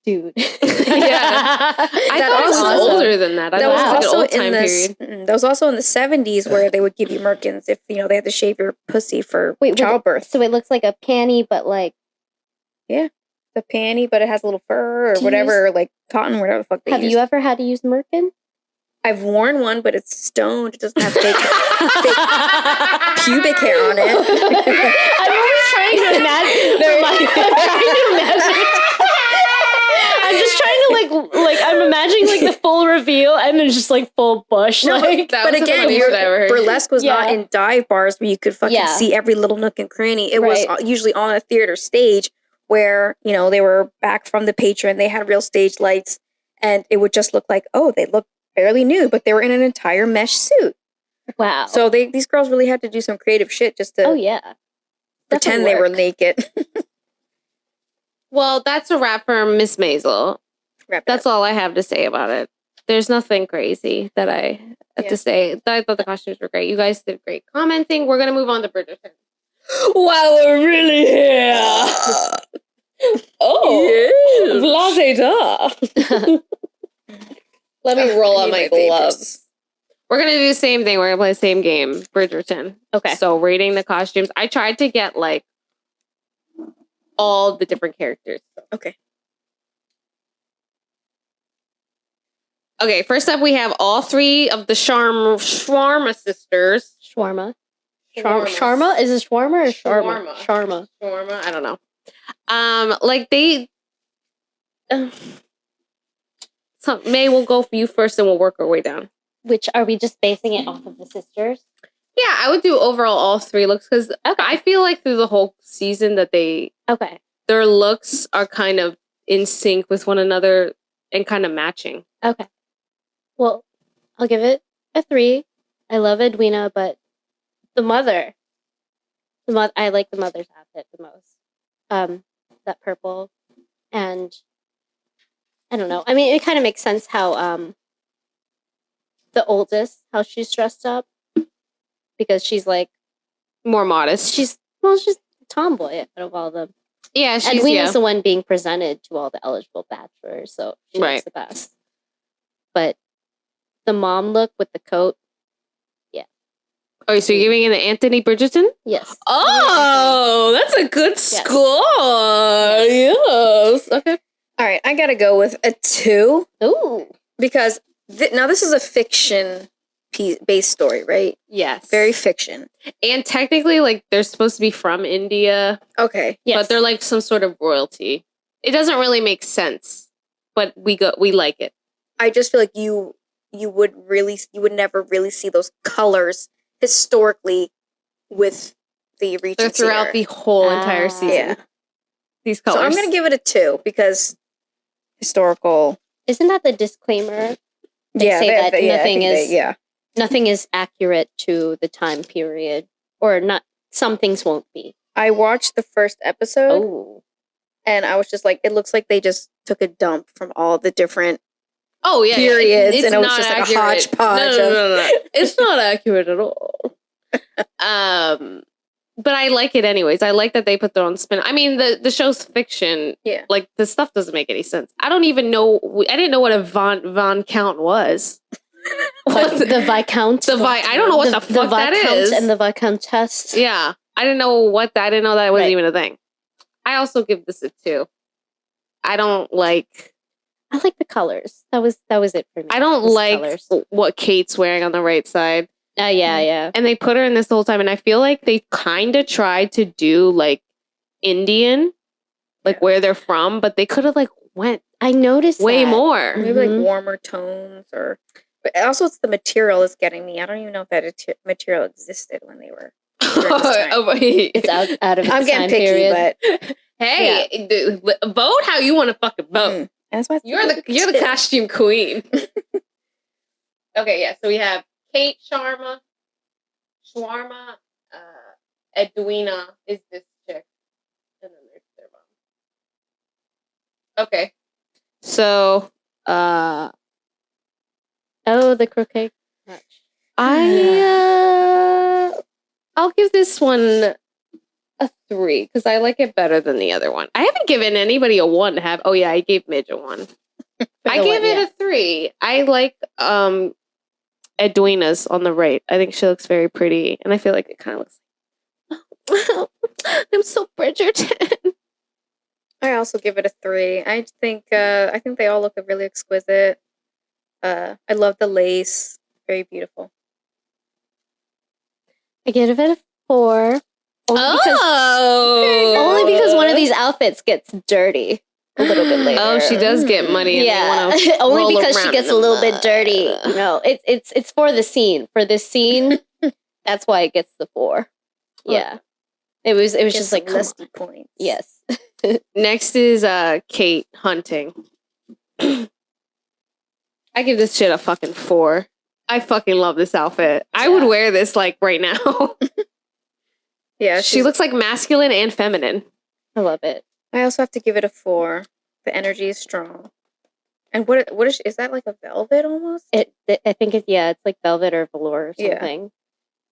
Dude. Yeah. I thought it was older than that. That was also in the that was also in the 70s where they would give you merkins if they had to shave your pussy for childbirth. So it looks like a panty, but like the panty, but it has a little fur or whatever, like cotton, whatever the fuck they use. Have you ever had to use merkin? I've worn one, but it's stoned. It doesn't have fake pubic hair on it. I'm always trying to imagine. I'm just trying to like I'm imagining like the full costumes just like full bush. No, like, That but was the again, funniest shit I ever heard. burlesque was not Yeah. in dive bars where you could fucking Yeah. see every little nook and cranny. It was Right. usually on a theater stage where, you know, they were back from the patron. They had real stage lights, and it would just look like, oh, they look barely nude, but they were in an entire mesh suit. wow. So these girls really had to do some creative shit just to oh yeah. pretend Definitely they were work. naked. Well, that's a wrap for Miss Maisel. Wrap it That's up. all I have to say about it. There's nothing crazy that I have Yeah. to say. I thought the costumes were great. You guys did great commenting. We're gonna move on to Bridgerton. Wow, we're really here. Oh, blase da. Let me roll I on need my my papers. gloves. We're gonna do the same thing. We're gonna play the same game, Bridgerton. Okay. So rating the costumes. I tried to get like all the different characters. Okay. Okay, first up we have all three of the Shawarma sisters. Shawarma. Shawarma. Sharma? Is it shawarma or sharma? Shawarma. Sharma. Shawarma, I don't know. Like they. So May, we'll go for you first, and we'll work our way down. Which are we just basing it off of the sisters? Yeah, I would do overall all three looks because I feel like through the whole season that Okay. their looks are kind of in sync with one another and kind of matching. Okay. Well, I'll give it a 3. I love Edwina, but the mother, I like the mother's outfit the most. That purple, and I don't know. I mean, it kind of makes sense how the oldest, how she's dressed up, because she's like More modest. she's a tomboy out of all of them. Yeah, she's Edwina's the one being presented to all the eligible bachelors, so she Right. looks the best. But the mom look with the coat, Oh, so you're giving it an Anthony Bridgerton? yes. Oh, that's a good score. Yes. Yes. Okay. All right, I gotta go with a 2 Ooh. because now this is a fiction based story, right? Yes. Very fiction. And technically, like, they're supposed to be from India, Okay. Yes. but they're like some sort of royalty. It doesn't really make sense, but we like it. I just feel like you would never really see those colors historically with the They're Regency throughout era. the whole entire season. Yeah. These colors. So I'm gonna give it a 2 because historical. Isn't that the disclaimer? They yeah, say they- that they- I nothing think is yeah. nothing is accurate to the time period, or not. Some things won't be. I watched the first episode Oh, and I was just like, it looks like they just took a dump from all the different. Oh yeah, periods, it's and it was not just like a accurate. hodgepodge No. It's not accurate at all. But I like it anyways. I like that they put their own spin. I mean, the show's fiction. Yeah. Like the stuff doesn't make any sense. I don't even know. I didn't know what a Von Count was. the Viscount. I don't know what the fuck that Viscount is. and the Viscountess. Yeah, I didn't know what that. I didn't know that was Right. even a thing. I also give this a 2. I don't like. I like the colors. That was it for me. I don't was like colors. what Kate's wearing on the right side. Yeah. And they put her in this the whole time, and I feel like they kind of tried to do like Indian, like Yeah. where they're from, but they could have like went I noticed way that. more. Maybe Mhm. like warmer tones or. But also, it's the material is getting me. I don't even know if that material existed when they were. during this time. Oh, wait. It's out of its I'm getting time picky, period. but Hey, vote how you want to fucking vote. mm, that's why You're the costume queen. Okay, yeah. So we have Kate Shawarma, Edwina is this chick, and then there's their mom. Okay, so Oh, the croquet match. I'll give this one a 3 because I like it better than the other one. I haven't given anybody a 1 to have. Oh yeah, I gave Midge a 1. I gave it a 3. I like Edwina's on the right. I think she looks very pretty, and I feel like it kind of looks. I'm so Bridgerton. I also give it a 3. I think they all look really exquisite. I love the lace. Very beautiful. I give it a 4. Only because one of these outfits gets dirty. a little bit later. Oh, she does get money. And Yeah, they wanna only roll because she around gets in a little the bit dirty. mud. You know, it's for the scene. For this scene, that's why it gets the 4. Yeah, it was just like, come on. lusty points. Yes. Next is Kate hunting. I give this shit a fucking 4. I fucking love this outfit. I would wear this like right now. Yeah, She looks like masculine and feminine. I love it. I also have to give it a 4. The energy is strong. And what is that like a velvet almost? I think it's like velvet or velour or Yeah. something.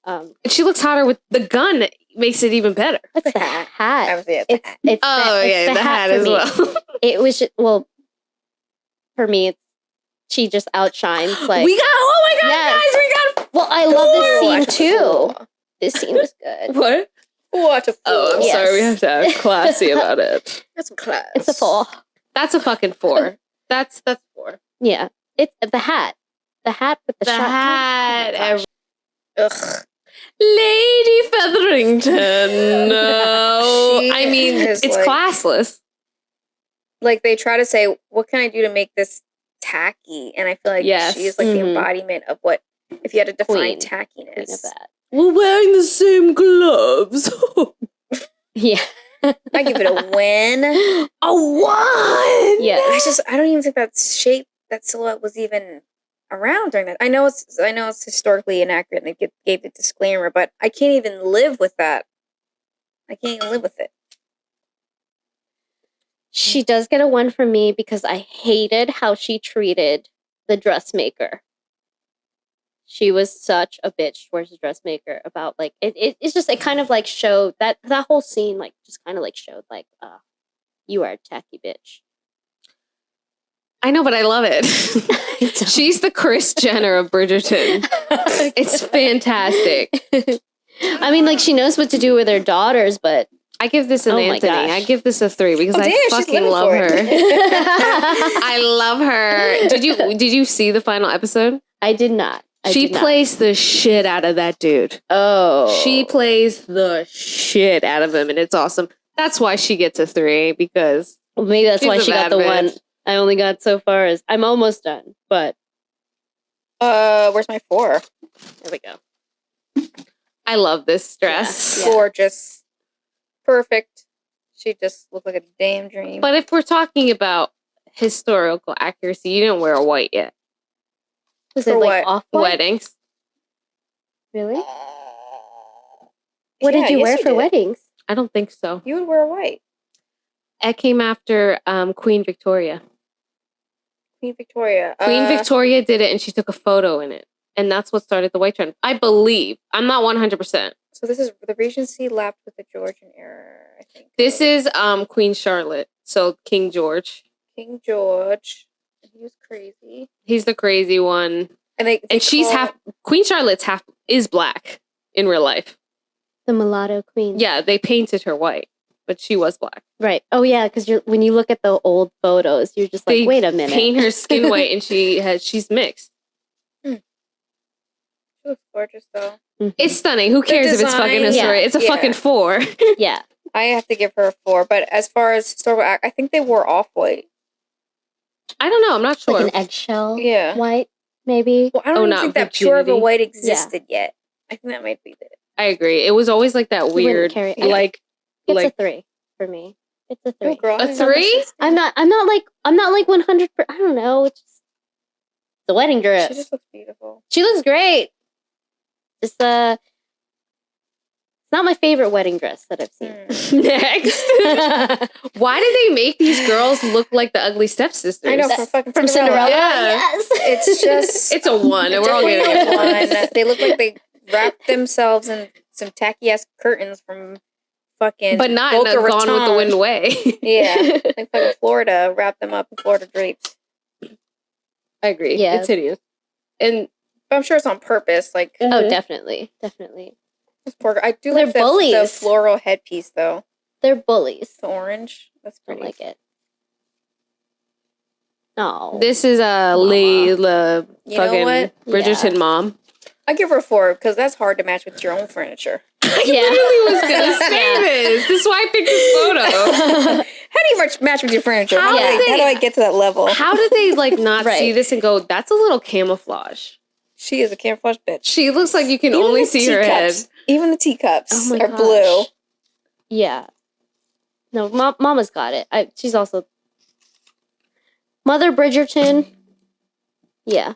And she looks hotter with the gun. Makes it even better. What's the hat? I was the It's hat. it's Oh the, yeah, it's the hat for as me. well. It was just, well, for me, she just outshines. Like, We got. Oh my god, Yes. guys, we got. well, I love this Ooh, scene that's a too. 4. This scene was good. What? What a 4. Oh, I'm Yes. sorry. We have to act classy about it. That's some class. It's a 4. That's a fucking 4. That's 4. Yeah, it's the hat. The hat with the, The shot. hat. Oh my gosh. Ugh. Lady Featherington. No. She I mean, is it's like- classless. Like they try to say, what can I do to make this tacky? And I feel like Yes. she is like the Mhm. embodiment of what, if you had to define Queen. Queen tackiness. of that. We're wearing the same gloves. Yeah. I give it a win. A 1. Yeah. I don't even think that silhouette was even around during that. I know it's historically inaccurate and they gave the disclaimer, but I can't even live with that. I can't even live with it. She does get a 1 from me because I hated how she treated the dressmaker. She was such a bitch towards the dressmaker about like it's just it kind of like showed that whole scene like just kind of like showed like you are a tacky bitch. I know, but I love it. She's the Kris Jenner of Bridgerton. It's fantastic. I mean, like she knows what to do with her daughters, but I give this an Oh my Anthony. gosh. I give this a 3 because Oh, I damn, she's fucking living love for her. it. I love her. Did you see the final episode? I did not. She plays the shit out of that dude. Oh, She plays the shit out of him, and it's awesome. That's why she gets a 3 because Well, maybe that's she's why a she got bad the bitch. 1. I only got so far as I'm almost done, but Where's my 4? there we go. I love this dress. Yeah. Gorgeous. Perfect. She just looked like a damn dream. But if we're talking about historical accuracy, you didn't wear a white yet. Was For it like what? off Weddings. Really? What did you wear for weddings? I don't think so. You would wear white. It came after Queen Victoria. Queen Victoria. Queen Victoria did it and she took a photo in it. And that's what started the white trend. I believe. I'm not 100%. So this is the Regency lapped with the Georgian era, I think. This is Queen Charlotte. So King George. King George. He was crazy. He's the crazy one. And she's Queen Charlotte's is black in real life. The mulatto queen. Yeah, they painted her white, but she was black. Right. Oh yeah, because when you look at the old photos, you're just like, They wait a minute. paint her skin white and she's mixed. She looks gorgeous though. Mhm. It's stunning. Who cares if it's fucking design, history? yeah, It's a yeah. fucking 4. Yeah. I have to give her a 4. But as far as historical act, I think they wore off white. I don't know. I'm not sure. Like an eggshell Yeah. white, maybe. Well, I Oh, don't even not think that pure of a virginity. white existed yet. I think that might be it. I agree. It was always like that You wouldn't weird, carry- like, It's like a 3 for me. It's a 3. Oh, girl, I A didn't know this 3? existed. I'm not like 100. I don't know. It's just the wedding dress. She just looks beautiful. She looks great. Just it's not my favorite wedding dress that I've seen. next. Why did they make these girls look like the ugly stepsisters? I know from fucking From Cinderella. Yeah. Yes. It's just It's a 1, and we're all definitely getting a it. 1. They look like they wrapped themselves in some tacky ass curtains from fucking But not in Boca a Gone with the Raton. Wind way. Yeah, like fucking Florida, wrap them up in Florida drapes. I agree. Yeah. It's hideous. And But I'm sure it's on purpose. Like Oh, definitely. this poor girl. I do They're like the bullies. floral headpiece though. They're bullies. The orange. That's I don't pretty. like it. No. this is Lee, the You know fucking what? Bridgerton Yeah. mom. I give her a 4 because that's hard to match with your own furniture. I literally was gonna say this. This is why I picked this photo. How do you match with your furniture? How do I get to that level? How did they not see this and go, that's a little camouflage? She is a camouflage bitch. She looks like you can only see her head. Even the teacups are gosh. blue. Yeah. No, Mama's got it. She's also Mother Bridgerton. Yeah.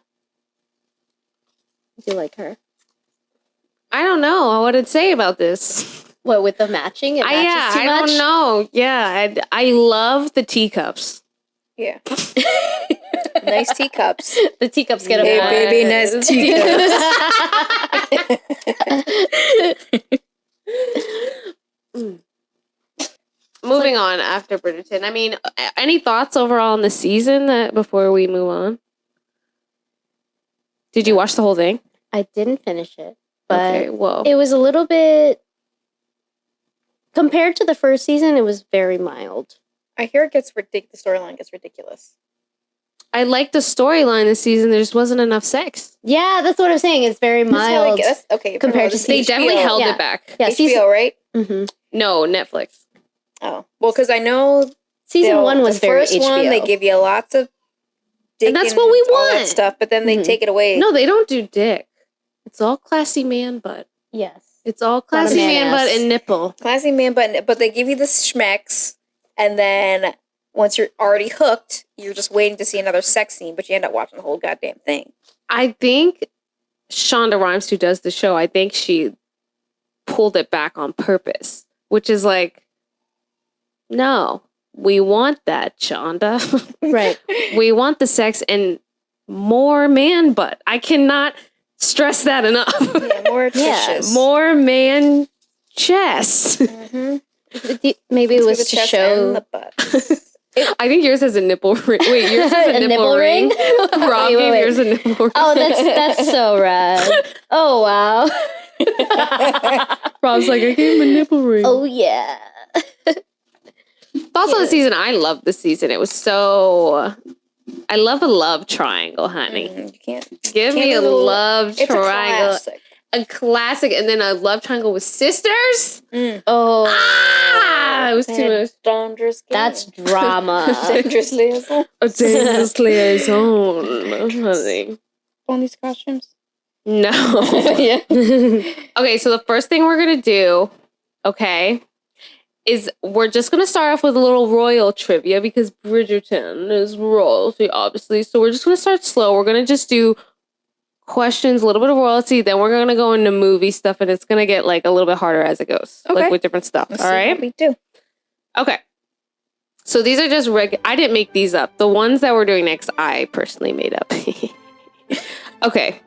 I do like her. I don't know what to say about this. What, with the matching? It matches too much? don't know. Yeah, I love the teacups. Yeah. Nice teacups. The teacups get a Hey, baby, nice teacups. Moving on after Bridgerton. I mean, any thoughts overall on the season before we move on? Did you watch the whole thing? I didn't finish it, but Okay, whoa. it was a little bit compared to the first season. It was very mild. I hear it gets the storyline gets ridiculous. I liked the storyline this season. There just wasn't enough sex. Yeah, that's what I'm saying. It's very mild. That's okay. Compared to They definitely held Yeah. it back. Yeah, HBO, right? Mm-hmm. No, Netflix. Oh, well, because I know Season 1 was the very first HBO. one. They give you lots of dick And that's what we all that want. stuff, but then they Mhm. take it away. No, they don't do dick. It's all classy man butt. Yes. It's all Not a classy man man butt ass. and nipple. Classy man, but they give you the schmecks, and then once you're already hooked, you're just waiting to see another sex scene, but you end up watching the whole goddamn thing. I think Shonda Rhimes, who does the show, I think she pulled it back on purpose, which is like, no, we want that, Shonda. Right. We want the sex and more man butt. I cannot stress that enough. Yeah, more tissues. More man chest. Mm-hmm. Maybe it was the to chest show and the butt. I think yours has a nipple ring. Wait, yours has a nipple ring? Rob Wait, gave wait. yours a nipple ring. Oh, that's so rad. Oh wow. Rob's like, I gave him a nipple ring. Oh yeah. Thoughts on the season? I love the season. It was so... I love a love triangle, honey. You can't. Give me a do- love It's a triangle. classic. A classic. And then a love triangle with sisters. Oh, Ah! It was too much. Dangerous game. that's drama. dangerous liaison. A dangerous liaison, honey. On these costumes. No. Yeah. Okay, so the first thing we're going to do, okay, is we're just going to start off with a little royal trivia because Bridgerton is royalty, obviously. So we're just going to start slow. We're going to just do questions, a little bit of royalty. Then we're going to go into movie stuff, and it's going to get like a little bit harder as it goes, Okay. like with different stuff. Let's All see right? what we do. Okay. So these are just I didn't make these up. The ones that we're doing next, I personally made up. Okay.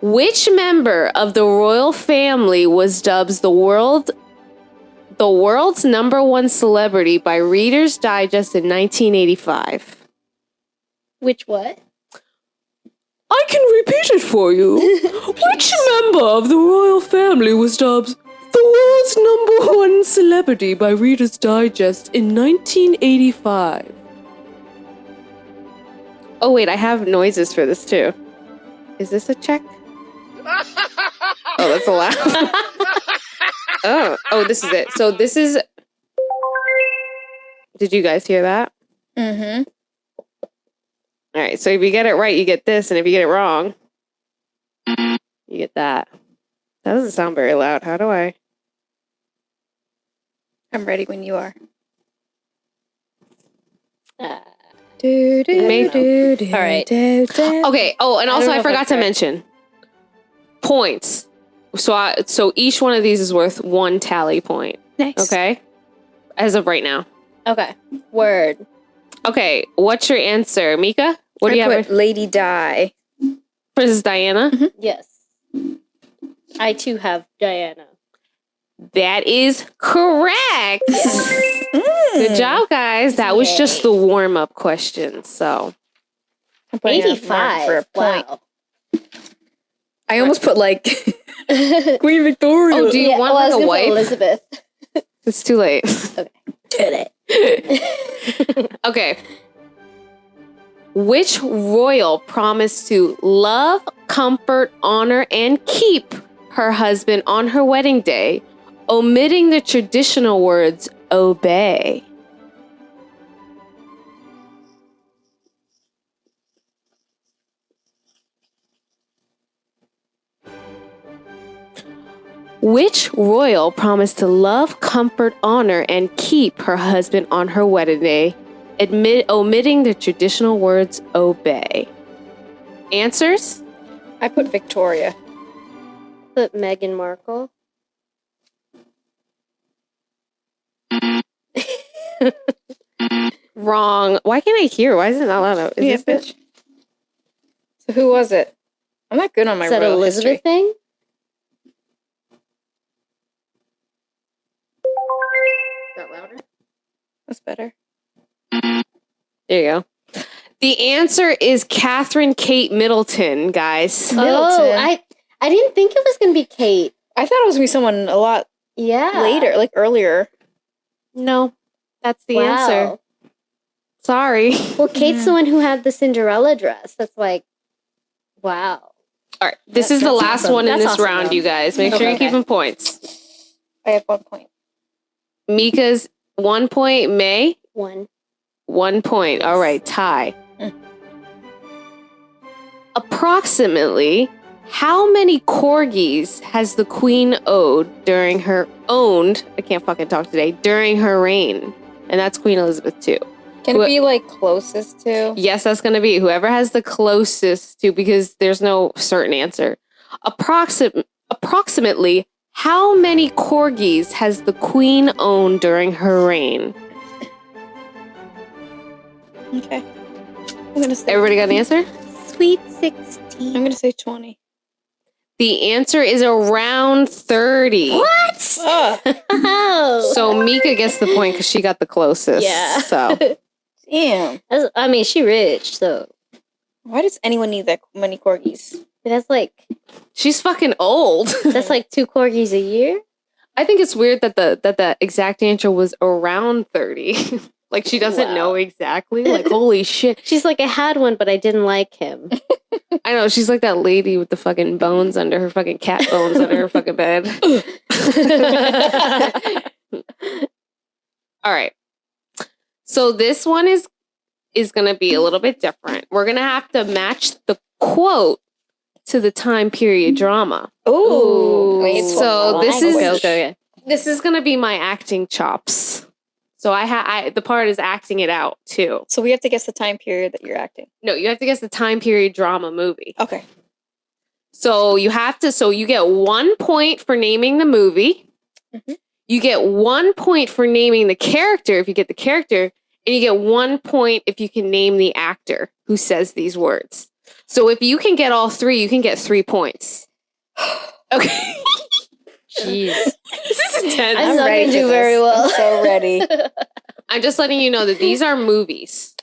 Which member of the royal family was dubbed the world's #1 celebrity by Reader's Digest in 1985? Which what? I can repeat it for you. Which member of the royal family was dubbed the world's #1 celebrity by Reader's Digest in 1985? Oh wait, I have noises for this too. Is this a check? Oh, that's a laugh. Oh, this is it. So this is... Did you guys hear that? Mm-hmm. All right, so if you get it right, you get this, and if you get it wrong, you get that. That doesn't sound very loud. How do I? I'm ready when you are. Uh, All right. Okay. Oh, and I also don't know I if forgot I'm to correct. mention points. So each one of these is worth 1 tally point. Nice. Okay, as of right now. okay. Word. Okay, what's your answer, Mika? What do you have? Put Lady Di. Princess Diana. Yes. I too have Diana. That is correct. Good job, guys. That was just the warm-up question. So I'm putting it on 85 for a point. Wow. I almost put like Queen Victoria. Oh, do you want I was like a gonna put wipe? Elizabeth. It's too late. Did it. Okay. Which royal promised to love, comfort, honor, and keep her husband on her wedding day, omitting the traditional words obey? Which royal promised to love, comfort, honor, and keep her husband on her wedding day, omitting the traditional words obey? Answers? I put Victoria. Put Meghan Markle. Wrong. Why can't I hear? Why is it not loud? Is this it? So who was it? I'm not good on my Is that royal Elizabeth history. thing? Is that louder? That's better. There you go. The answer is Catherine Kate Middleton, guys. Oh, Middleton. I didn't think it was gonna be Kate. I thought it was going to be someone a lot later, like earlier. No, that's the Wow. answer. Sorry. Well, Kate's the one who had the Cinderella dress. That's like, wow. All right. This is the That's last awesome. one in That's this awesome, round, though. you guys. Make sure you're Okay. keeping points. I have 1 point. Mika's 1 point. May, 1. 1 point. All right. Tie. Mm. Approximately how many corgis has the queen owned during her reign? And that's Queen Elizabeth II. Can it be like closest to? Yes, that's going to be whoever has the closest to, because there's no certain answer. Approximately how many corgis has the queen owned during her reign? Okay. I'm gonna say. Everybody got an answer? Sweet I'm 16. gonna say 20. The answer is around 30. What? Oh. So Mika gets the point because she got the closest. Yeah. So Damn. I mean, she rich, so Why does anyone need that many corgis? that's like she's fucking old. 2 corgis a year. I think it's weird that the exact answer was around 30. Like she doesn't Wow. know exactly. Like holy shit. She's like, I had one, but I didn't like him. I know, she's like that lady with the fucking bones under her fucking cat bones under her fucking bed. All right. So this one is going to be a little bit different. We're going to have to match the quote to the time period drama. Ooh. So this is okay. this is going to be my acting chops. So the part is acting it out too. So we have to guess the time period that you're acting. No, you have to guess the time period drama movie. Okay. So you get 1 point for naming the movie. Mhm. You get 1 point for naming the character if you get the character, and you get 1 point if you can name the actor who says these words. So if you can get all 3, you can get 3 points. Okay. Jeez. This is intense. I'm not ready gonna for do this. very well. I'm so ready. I'm just letting you know that these are movies.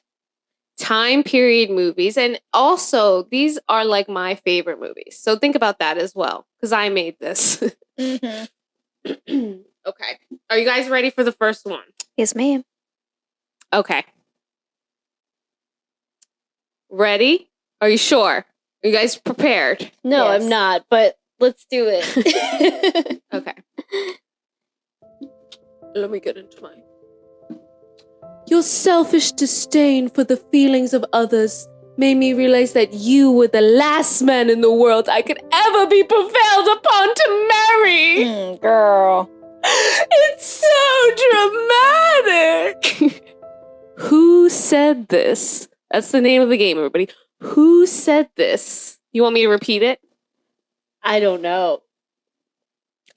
Time period movies. And also, these are like my favorite movies. So think about that as well, because I made this. Mm-hmm. Okay. Are you guys ready for the first one? Yes, ma'am. Okay. Ready? Are you sure? Are you guys prepared? No, Yes. I'm not, but let's do it. Okay. Let me get into mine. Your selfish disdain for the feelings of others made me realize that you were the last man in the world I could ever be prevailed upon to marry. Girl. It's so dramatic. Who said this? That's the name of the game, everybody. Who said this? You want me to repeat it? I don't know.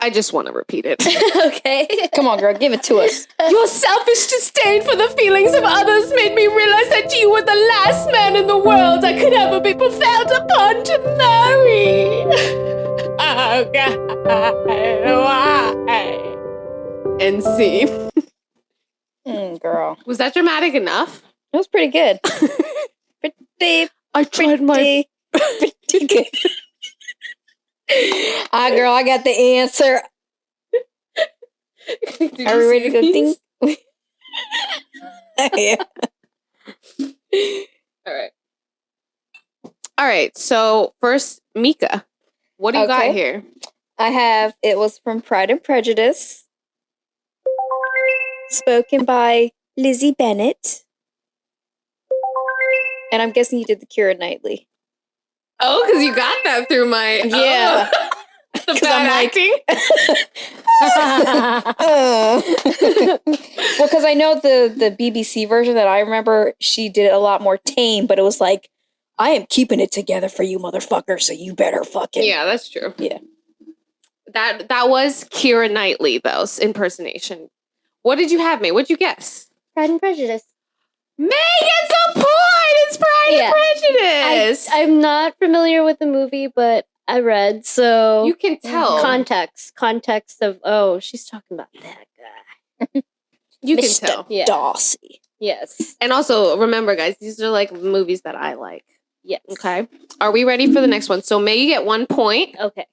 I just want to repeat it. Okay. Come on, girl. Give it to us. Your selfish disdain for the feelings of others made me realize that you were the last man in the world I could ever be prevailed upon to marry. Oh, God. Why? End scene. Girl. Was that dramatic enough? That was pretty good. pretty I tried my... pretty good. Girl, I got the answer. Are we ready to go think? Yeah. All right. So first, Mika, what do you got Okay. here? I have It Was from Pride and Prejudice, spoken by Lizzie Bennett. And I'm guessing you did the Keira Knightley. Oh, because you got that through my... Yeah. Oh. The 'Cause bad I'm like- acting? Well, because I know the BBC version that I remember, she did it a lot more tame, but it was like, I am keeping it together for you, motherfucker, so you better fucking... Yeah, that's true. Yeah. That was Keira Knightley, though, impersonation. What did you have, May? What'd you guess? Pride and Prejudice. May gets a point! It's Pride and Prejudice! I'm not familiar with the movie, but I read, so You can tell. Context of, oh, she's talking about that guy. You can Mr. tell. Yeah. Darcy. Yes. And also, remember, guys, these are like movies that I like. Yes. Okay? Are we ready for the next one? So May, you get 1 point. Okay.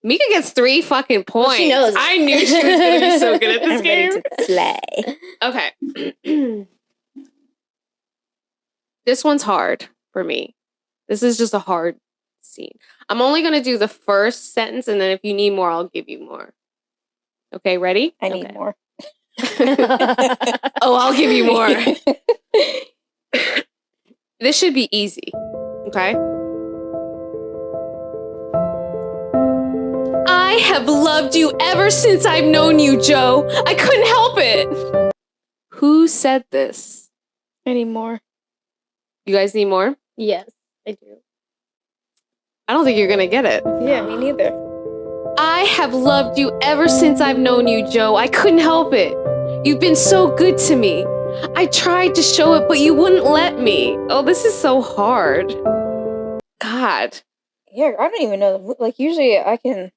Mika gets 3 fucking points. Well, she knows. I knew she was going to be so good at this I'm ready game. to slay. Okay. This one's hard for me. This is just a hard scene. I'm only going to do the first sentence, and then if you need more, I'll give you more. Okay, ready? I need Okay. more. Oh, I'll give you more. This should be easy. Okay? I have loved you ever since I've known you, Joe. I couldn't help it. Who said this? I need more. You guys need more? Yes, I do. I don't think you're going to get it. Yeah, me neither. I have loved you ever since I've known you, Joe. I couldn't help it. You've been so good to me. I tried to show it, but you wouldn't let me. Oh, this is so hard. God. Yeah, I don't even know. Like, usually I can...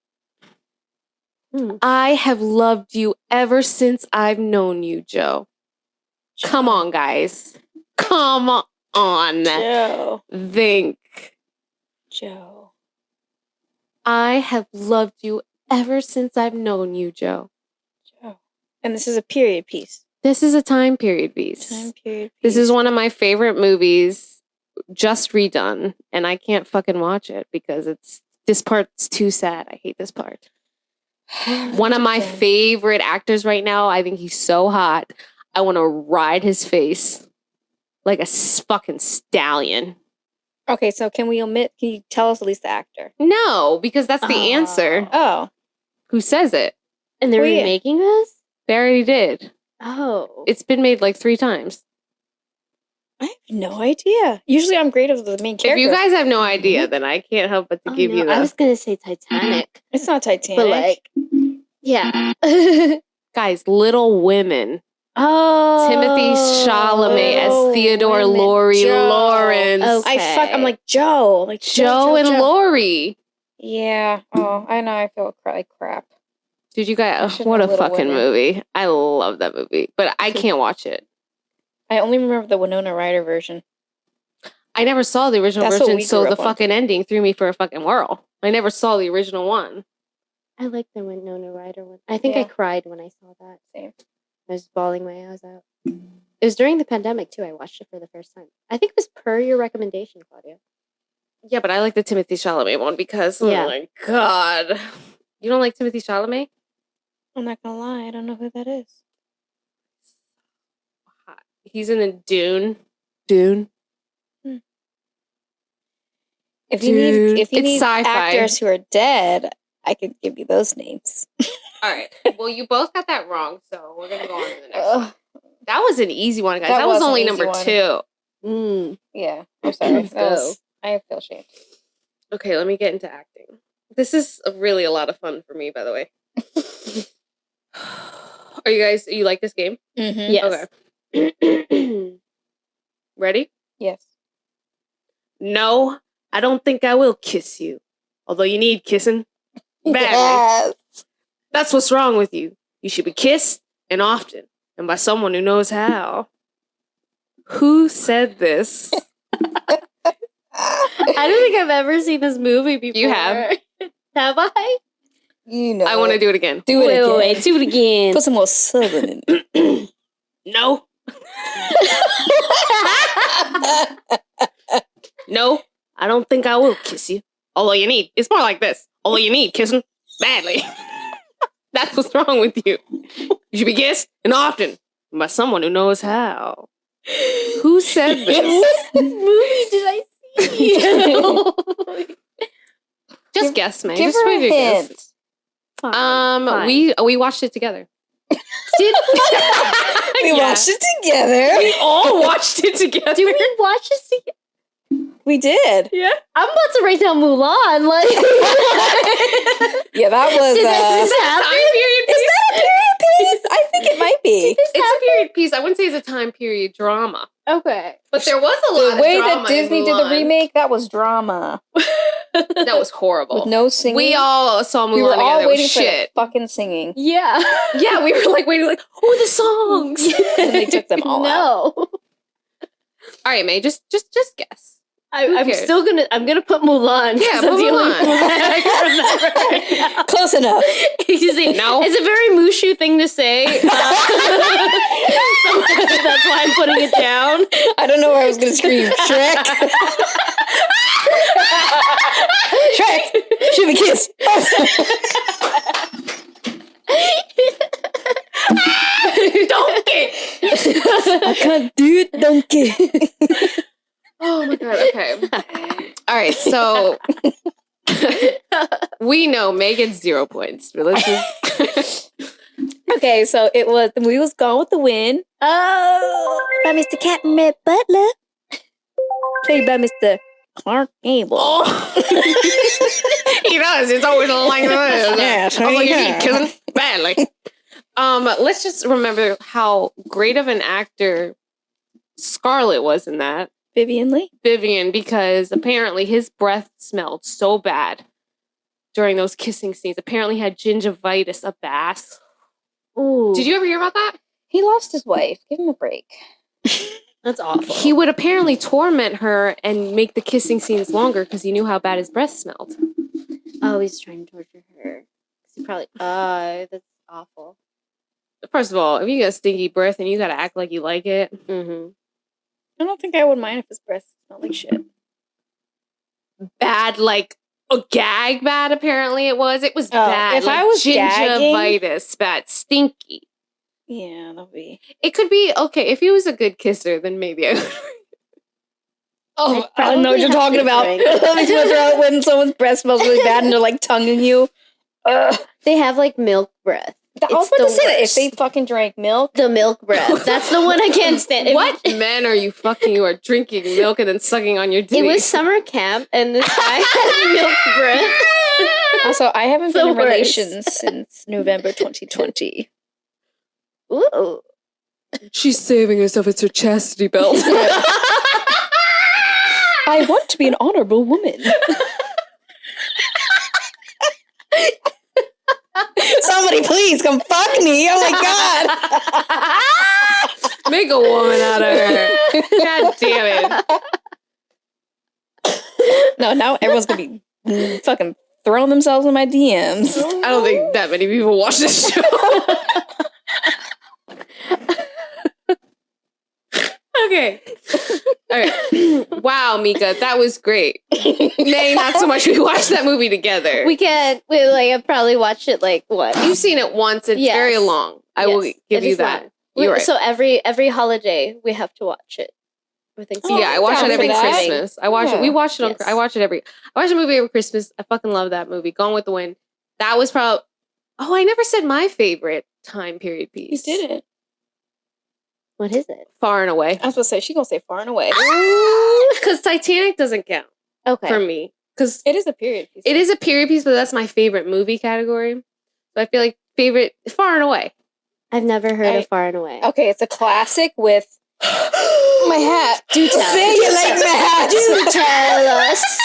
I have loved you ever since I've known you, Joe. Come on, guys. Come on. Joe. Think. Joe. I have loved you ever since I've known you, Joe. Joe. And this is a period piece. This is a time period piece. Time period piece. This is one of my favorite movies, just redone, and I can't fucking watch it because this part's too sad. I hate this part. One of my favorite actors right now. I think he's so hot. I want to ride his face like a fucking stallion. Okay, so can we omit? Can you tell us at least the actor? No, because that's the answer. Oh. Who says it? And they're Well, yeah. remaking this? They already did. Oh. It's been made like 3 times. I have no idea. Usually I'm great as the main If character. you guys have no idea, then I can't help but to give you I that. was going to say Titanic. It's not Titanic. But like, yeah. Guys, Little Women. Oh. Timothy Chalamet as Little Theodore Women. Laurie Joe. Lawrence. Okay. I'm like, Joe. Like, Joe and Laurie. Yeah. Oh, I know. I feel like crap. Dude, you I guys, should what a know Little fucking Women. movie. I love that movie, but I can't watch it. I only remember the Winona Ryder version. I never saw the original That's what version, we so grew the up on. fucking ending threw me for a fucking whirl. I never saw the original one. I like the Winona Ryder one. I think I Yeah. cried when I saw that. Same. I was bawling my eyes out. It was during the pandemic, too. I watched it for the first time. I think it was per your recommendation, Claudia. Yeah, but I like the Timothy Chalamet one because, Yeah. oh my God. You don't like Timothy Chalamet? I'm not gonna lie. I don't know who that is. He's in the Dune. Dune. If you need, It's sci-fi. actors who are dead, I could give you those names. All right. Well, you both got that wrong, so we're going to go on to the next one. Ugh. That was an easy one, guys. That That was was an only easy number one. 2. Yeah, I'm sorry. Let's go. I feel ashamed. Okay, let me get into acting. This is really a lot of fun for me, by the way. You like this game? Mm-hmm. Yes. Okay. Ready? Yes. No, I don't think I will kiss you. Although you need kissing. Badly. Yes. That's what's wrong with you. You should be kissed, and often, and by someone who knows how. Who said this? I don't think I've ever seen this movie before. You have. Have I? You know. I want to do it again. do it again. Wait, do it again. Put some more southern in it. No. No, I don't think I will kiss you. Although you need. It's more like this. Although you need kissing. badly. That's what's wrong with you. You should be kissed, and often, by someone who knows how. Who said this? What movie did I see? Just guess, man. Give Just her a give your guess. hint. Fine. We watched it together. Did We watched it together. We all watched it together. we watch this together? We did. Yeah. I'm about to write down Mulan. Like, Yeah, that was. did this happen? Time period Is piece. that a period piece? I think it might be. It's a period piece. I wouldn't say it's a time period drama, Okay. but there was a lot The of way drama that Disney in did the Mulan. remake, that was drama That was horrible. with no singing. We all saw Mulan We were all together. waiting It for was the shit. fucking singing, Yeah. Yeah, we were like waiting, like, oh, the songs. and they took them all out. No. All right, May, just guess. Who I'm cares? still gonna. I'm gonna put Mulan. 'cause Yeah, that's put the only Mulan. Mulan I can remember right now. Close enough. You see, No. it's a very Mushu thing to say. So that's why I'm putting it down. I don't know where I was going to scream. Shrek. Shrek. Should be kissed. Donkey. I can't do it, donkey. Oh my god. Okay. All right. So we know May gets 0 points. But let's just. Okay, so it was the movie was Gone with the Wind Oh. by Mr. Captain Red Butler, played by Mr. Clark Gable. He does. It's always like this. Yes, I was like, you yeah. keep kissing badly. Let's just remember how great of an actor Scarlett was in that. Vivian Lee. Vivian, because apparently his breath smelled so bad during those kissing scenes. Apparently he had gingivitis up the ass. Ooh. Did you ever hear about that? He lost his wife. Give him a break. That's awful. He would apparently torment her and make the kissing scenes longer because he knew how bad his breath smelled. Oh, he's trying to torture her. He probably. That's awful. First of all, if you got stinky breath and you gotta act like you like it, Mm-hmm. I don't think I would mind if his breath smelled like shit. bad, like a gag bad, apparently it was. It was bad. if like I was gagging- gingivitis, bad, stinky. Yeah, that'll be. It could be okay if he was a good kisser, then maybe I would. Oh, I I don't know what you're probably talking have about. to drink. Let me smell out when someone's breath smells really bad and they're like tonguing you. They have like milk breath. I was It's about to the say that if worst. they fucking drank milk. The milk breath. That's the one I can't stand. What men are you fucking? You are drinking milk and then sucking on your It titty. was summer camp, and this guy had milk breath. Also, I haven't The been in worst. relations since November 2020. Ooh. She's saving herself. It's her chastity belt. I want to be an honorable woman. Somebody please come fuck me. Oh my god. Make a woman out of her. God damn it. No, now everyone's gonna be fucking throwing themselves in my DMs. I don't think that many people watch this show. Okay. All right. Wow, Mika, that was great. Nay, not so much. We watched that movie together. We can. I've probably watched it like what? You've seen it once. It's Yes. very long. I will Yes, give it you is that. long. You're right. So every holiday we have to watch it. I think so. Oh, Yeah, I watch down it every for that. Christmas. I watch it. We Yeah. watch it on. Yes. I watch a movie every Christmas. I fucking love that movie. Gone with the Wind. That was probably. Oh, I never said my favorite time period You piece. didn't. What is it? Far and Away. I was gonna say she gonna say far and away. Because Titanic doesn't count Okay. for me. Because It is a period piece. it is a period piece, but that's my favorite movie category. So I feel like favorite Far and Away. I've never heard I- of Far and Away. Okay, it's a classic with my hat. Do tell. Say you like my hat. Do tell us.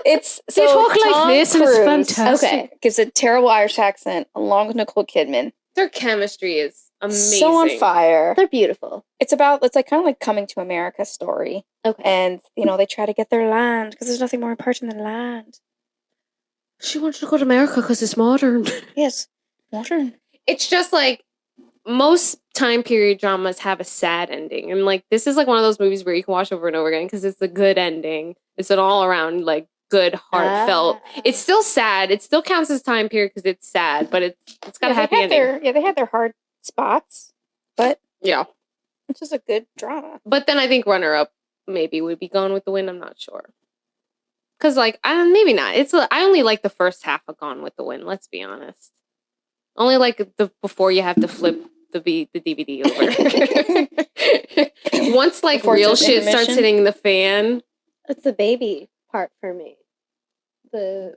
It's They so talk like Tom this and it's Cruise, fantastic. Okay, gives a terrible Irish accent along with Nicole Kidman. Their chemistry is amazing. So on fire. They're beautiful. It's like kind of like Coming to America story, Okay. and they try to get their land because there's nothing more important than land. She wants to go to America because it's modern. Yes, modern. It's just like most time period dramas have a sad ending. And like this is like one of those movies where you can watch over and over again because it's a good ending. It's an all around like good, heartfelt. Ah. It's still sad. It still counts as time period because it's sad, but it's got a happy ending. They had their hard spots, but Yeah. it's just a good drama. But then I think runner-up maybe would be Gone with the Wind. I'm not sure. Because, like, maybe not. I only like the first half of Gone with the Wind, let's be honest. Only like before you have to flip the DVD over. Once, like, Before real it's shit starts intermission? hitting the fan It's the baby part for me.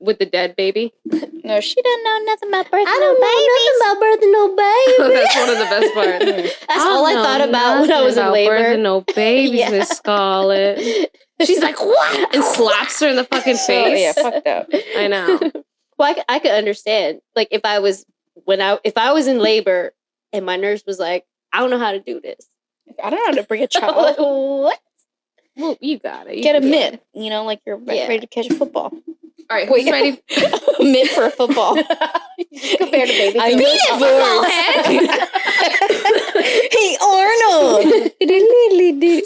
with the dead baby. No, she didn't know nothing about birth. I don't know nothing about birthing no baby. That's one of the best parts. That's all I thought about when I was in About labor. birthing no babies, Yeah. Miss Scarlett. She's like, what? And slaps her in the fucking So, face. yeah, fucked up. I know. Well, I could understand. Like if I was in labor and my nurse was like, I don't know how to do this. I don't know how to bring a I'm like, child. what? Well, you got it. You Get a can do it. mitt, you know, like you're Yeah. ready to catch a football. All right, who's ready? Mitt for a football. Compared to baby. I food. Hey, Arnold!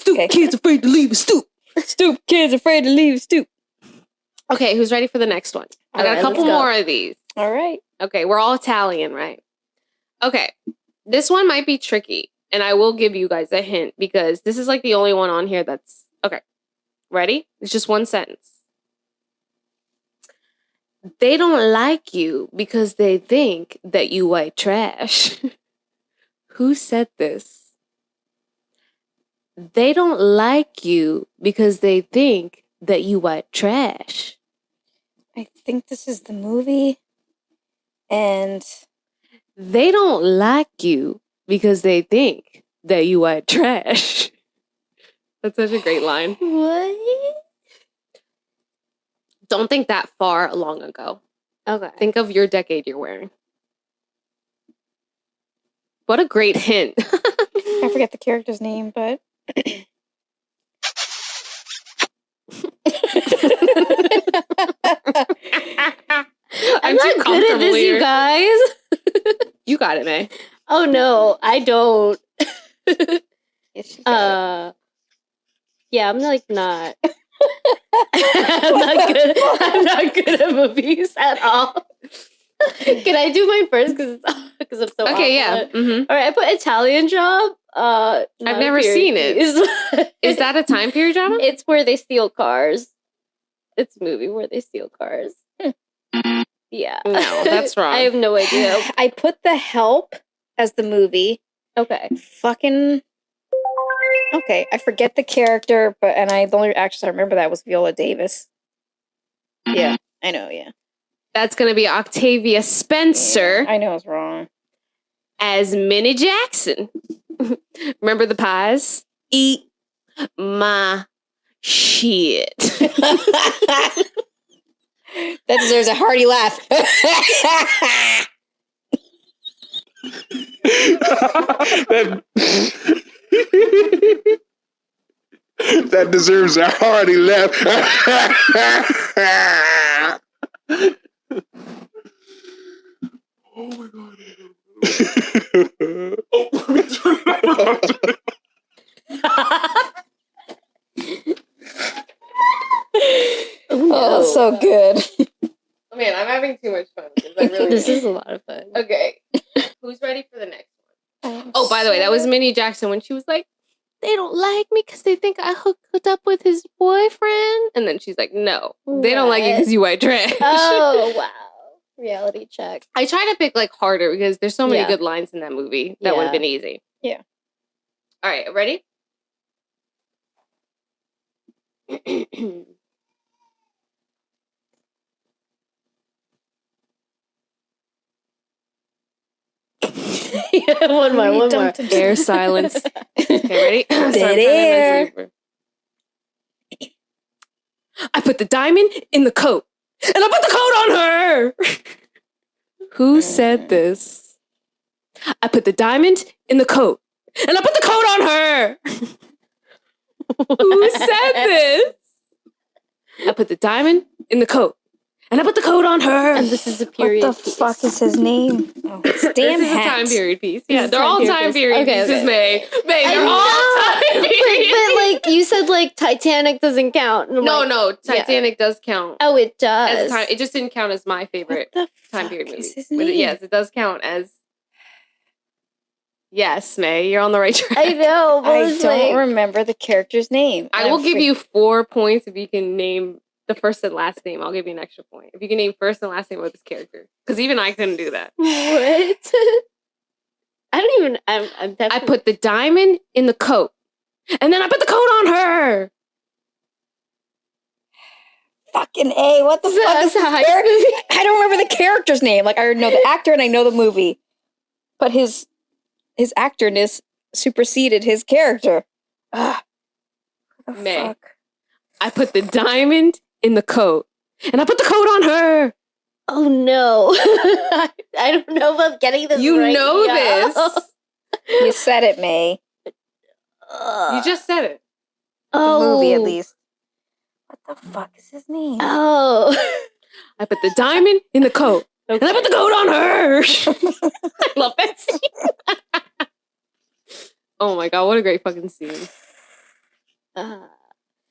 Stoop Okay. kids afraid to leave a stoop. Stoop kids afraid to leave stoop. Okay, who's ready for the next one? I All got right, a couple let's go. more of these. All right. Okay, we're all Italian, right? Okay, this one might be tricky, and I will give you guys a hint because this is like the only one on here that's okay. Ready? It's just one sentence. They don't like you because they think that you white trash. Who said this? They don't like you because they think that you white trash. I think this is the movie. And They don't like you because they think that you white trash. That's such a great line. What? Don't think that far long ago. Okay. Think of your decade you're wearing. What a great hint. I forget the character's name, but I'm not good at this, you guys. You got it, Mae. Oh no, I don't. yeah, Yeah, I'm like not. I'm not good. I'm not good at movies at all. Can I do mine first? Because I'm so Okay, yeah. awful. Mm-hmm. All right, I put Italian Job. I've never seen it. Is that a time period drama? It's where they steal cars. It's a movie where they steal cars. Yeah. No, that's wrong. I have no idea. I put The Help as the movie. Okay. Fucking okay. I forget the character, but the only actress I remember that was Viola Davis. Yeah, I know. Yeah, That's going to be Octavia Spencer I know I was wrong. as Minnie Jackson. Remember the pies? Eat my shit. That deserves a hearty laugh. That deserves a hearty laugh. Oh my god. Oh, so good. Oh man, I'm having too much fun. Because I really This is a lot of fun. Okay. Who's ready for the next one? Oh, by the way, that was Minnie Jackson when she was like, they don't like me because they think I hooked up with his boyfriend. And then she's like, no, they don't like you because you white trash. Oh, wow. Reality check. I try to pick like harder because there's so many Yeah. good lines in that movie. That would have Yeah. been easy. Yeah. All right, ready? One more. Air silence. Okay, ready? Dead Sorry, I'm air. mentally- I put the diamond in the coat, and I put the coat on her. Who said this? I put the diamond in the coat, and I put the coat on her. Who said this? I put the diamond in the coat, And I put the coat on her. And this is a What period the piece. fuck is his name? Oh, it's damn This is a hat. time period piece. This Yeah, is they're time all period time piece. period Okay, pieces, okay. May. May, I they're all time period. But you said Titanic doesn't count. And I'm No, like, no, Titanic does count. Oh, it does. As a time, it just didn't count as my favorite What the time fuck period is movie. his But name? yes, it does count as. Yes, May, you're on the right track. I know. But I it's don't like, remember the character's name. I will give you 4 points if you can name the first and last name. I'll give you an extra point if you can name first and last name of this character. Because even I couldn't do that. what? I don't even. I'm I definitely. put the diamond in the coat, and then I put the coat on her. Fucking A. What the fuck is this heist character? movie. I don't remember the character's name. Like, I know the actor and I know the movie. But his actorness superseded his character. Ah. What the May. fuck? I put the diamond in the coat, and I put the coat on her. Oh no! I don't know if I'm getting this. You right know now. this. You said it, May. You just said it. The Oh, movie, at least. What the fuck is his name? Oh, I put the diamond in the coat, and I put the coat on her. I love that scene. Oh my god, what a great fucking scene.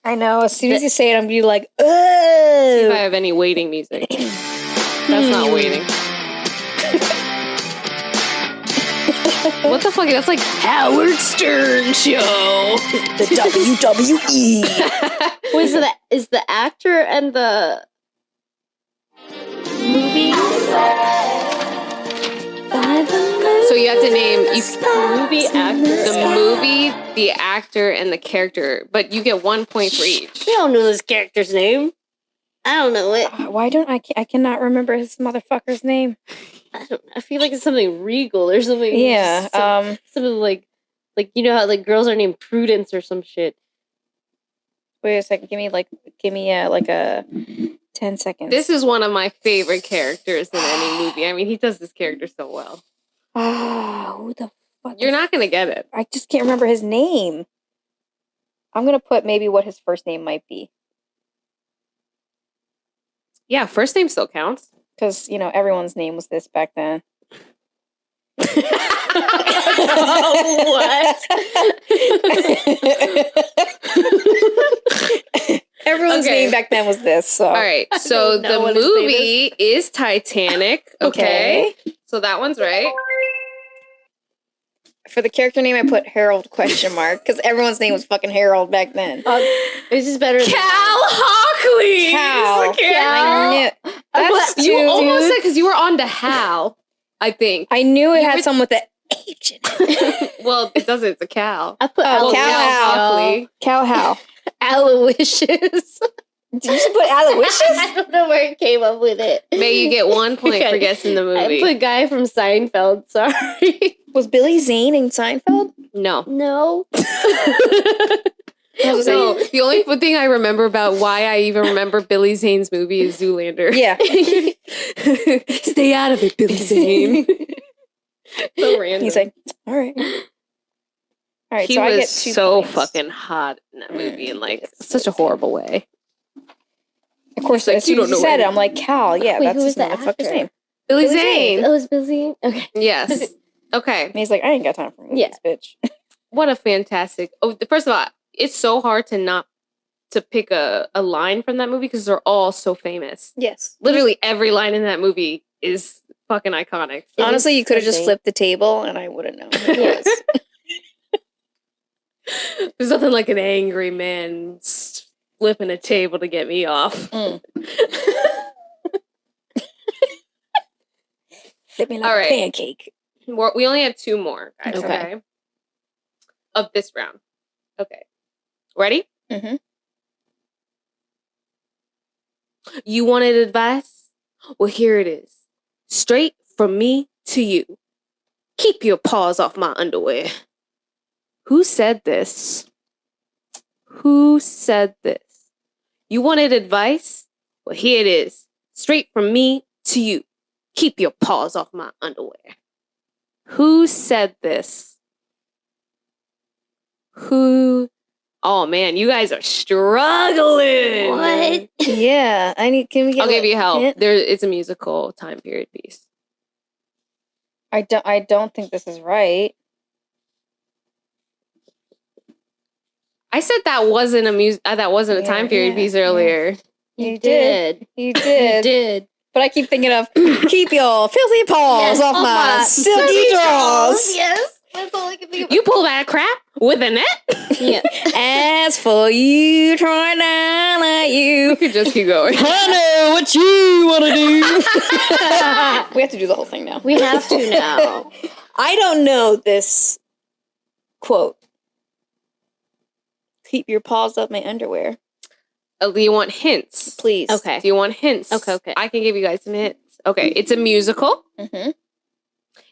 I know. As soon as you say it, I'm gonna be like, See if I ugh. have any waiting music. That's not waiting. What the fuck? That's like Howard Stern show. The WWE. was the is the actor and the movie? So you have to name Movie actor. the movie, the actor, and the character, but you get 1 point for each. We don't know this character's name. I don't know it. Why don't I cannot remember his motherfucker's name. I don't. I feel like it's something regal or something. Yeah. Something like you know how girls are named Prudence or some shit. Wait a second. Give me a 10 seconds. This is one of my favorite characters in any movie. I mean, he does this character so well. Who the fuck? You're not gonna get it. I just can't remember his name. I'm gonna put maybe what his first name might be, Yeah, first name still counts. because everyone's name was this back then. What? Everyone's Okay. name back then was this. So All right, so don't know the what his name movie is Titanic. Okay, so that one's right. For the character name, I put Harold ? Because everyone's name was fucking Harold back then. This is better. Cal Hockley. is Cal. the character. I knew that's You too. almost said because you were on to Hal. I think. I knew it You had would- someone with an H in it. Well, it doesn't. It's a cow. I put Oh, Cal Hockley. Cal How? Aloysius. Did you put Aloysius? I don't know where it came up with it. May you get 1 point Okay. for guessing the I movie. put guy from Seinfeld. Sorry. Was Billy Zane in Seinfeld? No. No. I was No, like, the only thing I remember about why I even remember Billy Zane's movie is Zoolander. yeah. Stay out of it, Billy Zane. So random. He's like, all right. All right, he so I was get 2 so points. fucking hot in that movie in like such a horrible way. Of course, like, as soon you as don't you know said it, anything. I'm like, Cal. Yeah, Wait, that's who his was the motherfucker's actor? name. Billy Billy Zane. Oh, it was Billy. Okay. Yes. Okay. And he's like, I ain't got time for movies, bitch. What a fantastic. Oh, first of all, it's so hard to pick a line from that movie because they're all so famous. Yes. Literally every line in that movie is fucking iconic. It Honestly, is you could have just something. flipped the table and I wouldn't know. Yes. There's nothing like an angry man flipping a table to get me off. Mm. Flip me like All a right. pancake. We only have 2 more, guys. Okay. Okay. Of this round. Okay. Ready? Mm-hmm. You wanted advice? Well, here it is. Straight from me to you. Keep your paws off my underwear. Who said this? Who said this? You wanted advice? Well, here it is. Straight from me to you. Keep your paws off my underwear. Who said this? Who Oh man, you guys are struggling. What? Yeah, I need. Can we get? I'll give you a help. hint? It's a musical time period piece. I don't think this is right. I sasaid that wasn't a time period piece earlier. You You did. You You did. did. But I keep thinking of keep your filthy paws Yes, off off my my silky drawers. Yes. That's all I can think of. You pull that crap with a net? Yeah. As for you, trying down at We you. could just keep going. I know what you want to do. We have to do the whole thing now. We have to now. I don't know this quote. Keep your paws off my underwear, Do you want hints? please. Okay. Do you want hints? Okay. I can give you guys some hints. Okay, it's a musical. Mm-hmm.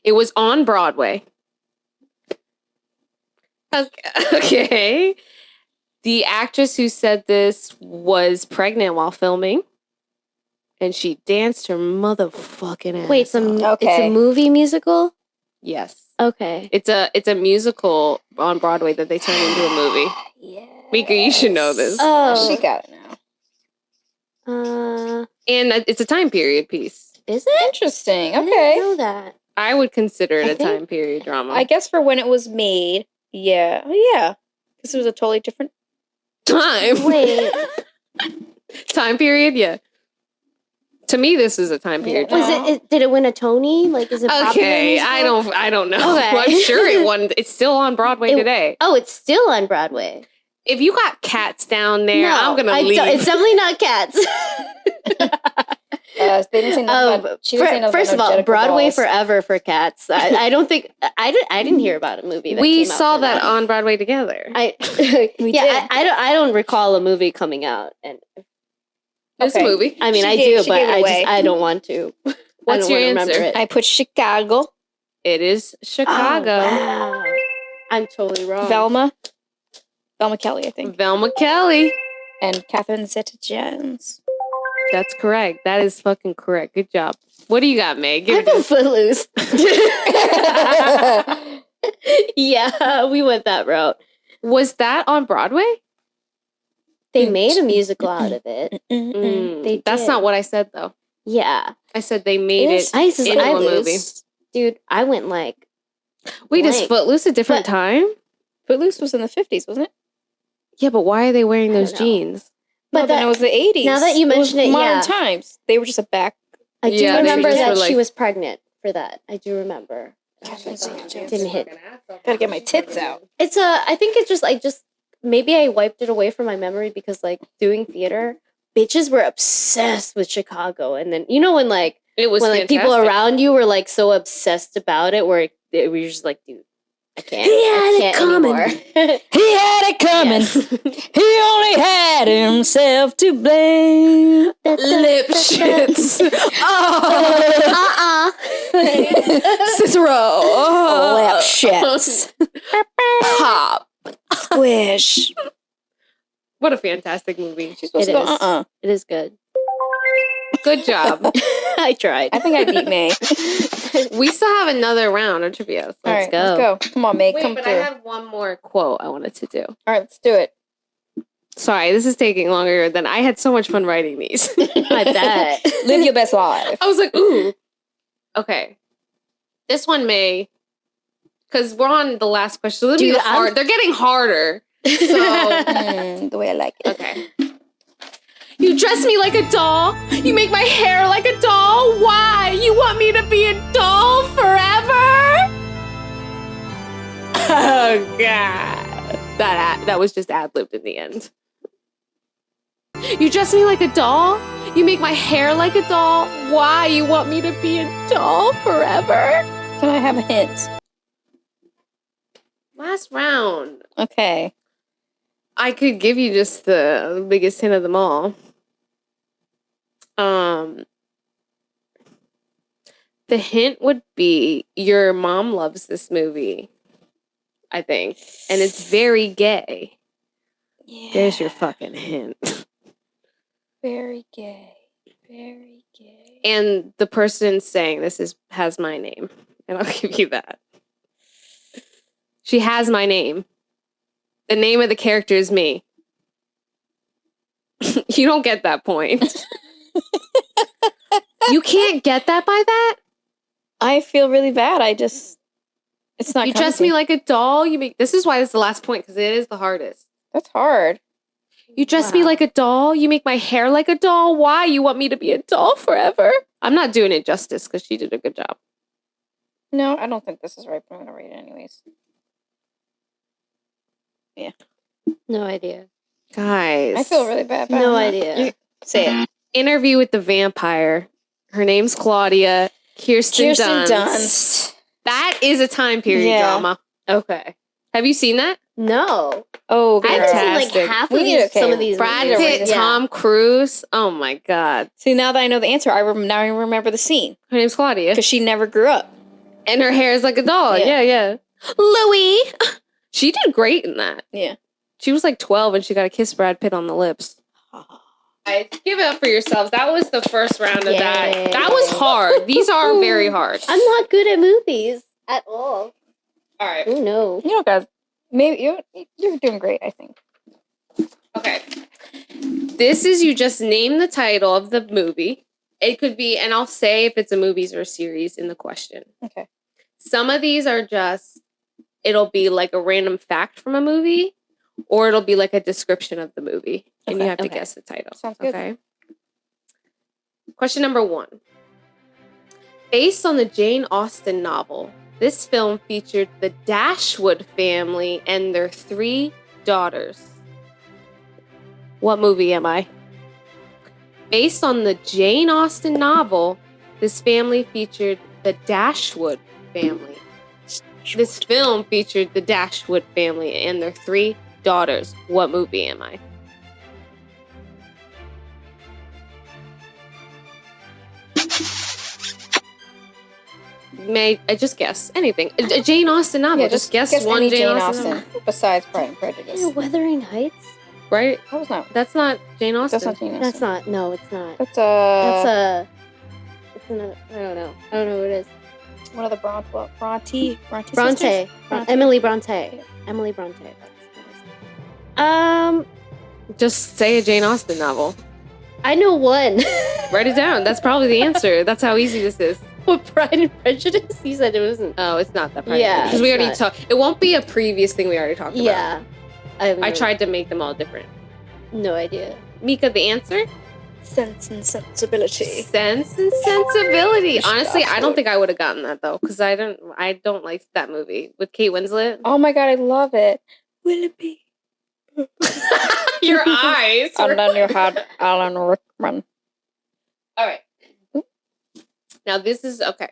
It was on Broadway. Okay. The actress who said this was pregnant while filming. And she danced her motherfucking ass. Wait, it's Okay. a movie musical? Yes. Okay. It's a musical on Broadway that they turned into a movie. Yeah. Mika, you should know this. Oh. She got it now. And it's a time period piece. Is it? Interesting. I didn't Okay. know that. I would consider it I a think- time period drama. I guess for when it was made, yeah. Oh, yeah. Because it was a totally different. Time. Wait. Time period, yeah. To me, this is a time period Yeah. Was drama. did it win a Tony? Like, is it popular Okay, musical? I don't know. Okay. I'm sure it won. It's still on Broadway It- today. Oh, it's still on Broadway. If you got cats down there, No, I'm gonna I leave. don't- It's definitely not Cats. They didn't say nothing about, she didn't say nothing First about of all, Jennifer Broadway Balls. forever for Cats. I don't think I didn't hear about a movie. That We came out saw for that on Broadway together. I We yeah, did. I don't recall a movie coming out, and It's Okay. a movie. I mean She I gave- do, she but gave it away. I don't want to. I What's don't your wanna answer? remember it. I put Chicago. It is Chicago. Oh, wow. I'm totally wrong. Velma Kelly, I think. Velma Kelly. And Catherine Zeta-Jones. That's correct. That is fucking correct. Good job. What do you got, Meg? I Give put it Footloose. Yeah, we went that route. Was that on Broadway? They made a musical out of it. They That's did. not what I said, though. Yeah. I said they made it I into a movie. Dude, I went like Wait, is blank. Footloose a different But- time? Footloose was in the 50s, wasn't it? Yeah, but why are they wearing I those don't know. jeans? But But then that- it was the 80s. now that you was mention it, modern yeah. times. They were just a back. I do Yeah, they remember just that were like- she was pregnant for that. I do remember. Catherine Zeta-Jones. Didn't hit. Gotta get my tits out. It's I think it's just like maybe I wiped it away from my memory because like doing theater, bitches were obsessed with Chicago, and then you know when like It was when like people fantastic. around you were like so obsessed about it, where we were just like, dude, I can't. He had I it can't coming. anymore. He had it coming. He only had himself to blame. Lip shits. Oh, Cicero. Lap shits. Pop. Squish. What a fantastic movie. She's supposed It to go, is. It is good. Good job. I tried. I think I beat May. We still have another round of trivia. All Let's right, go. let's go. Come on, May, Wait, come but through. I had one more quote I wanted to do. All right, let's do it. Sorry, this is taking longer than I had so much fun writing these. I bet. Live your best life. I was like, ooh. Okay. This one may, because we're on the last question. So they're Dude, hard. They're getting harder. So, The way I like it. okay. You dress me like a doll. You make my hair like a doll. Why? You want me to be a doll forever? Oh, God. That was just ad-libbed in the end. You dress me like a doll. You make my hair like a doll. Why? You want me to be a doll forever? Can I have a hint? Last round. Okay. I could give you just the biggest hint of them all. The hint would be your mom loves this movie, I think. And it's very gay. Yeah. There's your fucking hint. Very gay. Very gay. And the person saying this has my name. And I'll give you that. She has my name. The name of the character is me. You don't get that point. You can't get that by that? I feel really bad. It's not. You dress me like a doll. This is why this is the last point, because it is the hardest. That's hard. You dress me like a doll. You make my hair like a doll. Why? You want me to be a doll forever? I'm not doing it justice because she did a good job. No, I don't think this is right, but I'm gonna rate it anyways. Yeah. No idea. Guys. I feel really bad. No idea. You say it. Interview with the Vampire. Her name's Claudia. Kirsten Dunst. That is a time period drama. Okay. Have you seen that? No. Oh, I haven't seen fantastic. like half We of need these, some of these. Brad movies. Pitt, Yeah. Tom Cruise. Oh my God. See, now that I know the answer, now I remember the scene Her name's Claudia. because she never grew up. And her hair is like a doll. Yeah. Yeah. Louis. She did great in that. Yeah. She was like 12 and she got to kiss Brad Pitt on the lips. Guys, give it up for yourselves. That was the first round of that. Yay. That was hard. These are very hard. I'm not good at movies at all. All right. Who knows? You know, guys, maybe you're doing great. I think. Okay. This is you just name the title of the movie. It could be, and I'll say if it's a movies or a series in the question. Okay. Some of these are just, it'll be like a random fact from a movie, or it'll be like a description of the movie. And you Okay. have to Okay. guess the title. Sounds good. Okay. Question number 1. Based on the Jane Austen novel, this film featured the Dashwood family and their 3 daughters. What movie am I? Based on the Jane Austen novel, this family featured the Dashwood family. This film featured the Dashwood family and their 3 daughters. What movie am I? May I just guess anything? A Jane Austen novel. just guess one any Jane Austen novel. besides Pride and Prejudice. Wuthering Heights? Right? That was not. That's not Jane Austen. That's not Jane Austen. That's not. No, it's not. That's That's a. It's another. I don't know. I don't know what it is. one of the Bronte Bronte. sisters? Emily Bronte. Emily Bronte. Just say a Jane Austen novel. I know one. Write it down. That's probably the answer. That's how easy this is. What, Pride and Prejudice? You said it wasn't. Oh, it's not that part. Yeah, Because we it's already not. talked. It won't be a previous thing we already talked about. Yeah. I tried to make them all different. No idea. Mika, the answer? Sense and Sensibility. Sense and Sensibility. Honestly, I don't Absolutely. think I would have gotten that though, because I don't like that movie with Kate Winslet. Oh my god, I love it. Will it be? Your eyes. Under your head, Alan Rickman. All right. Now this is okay.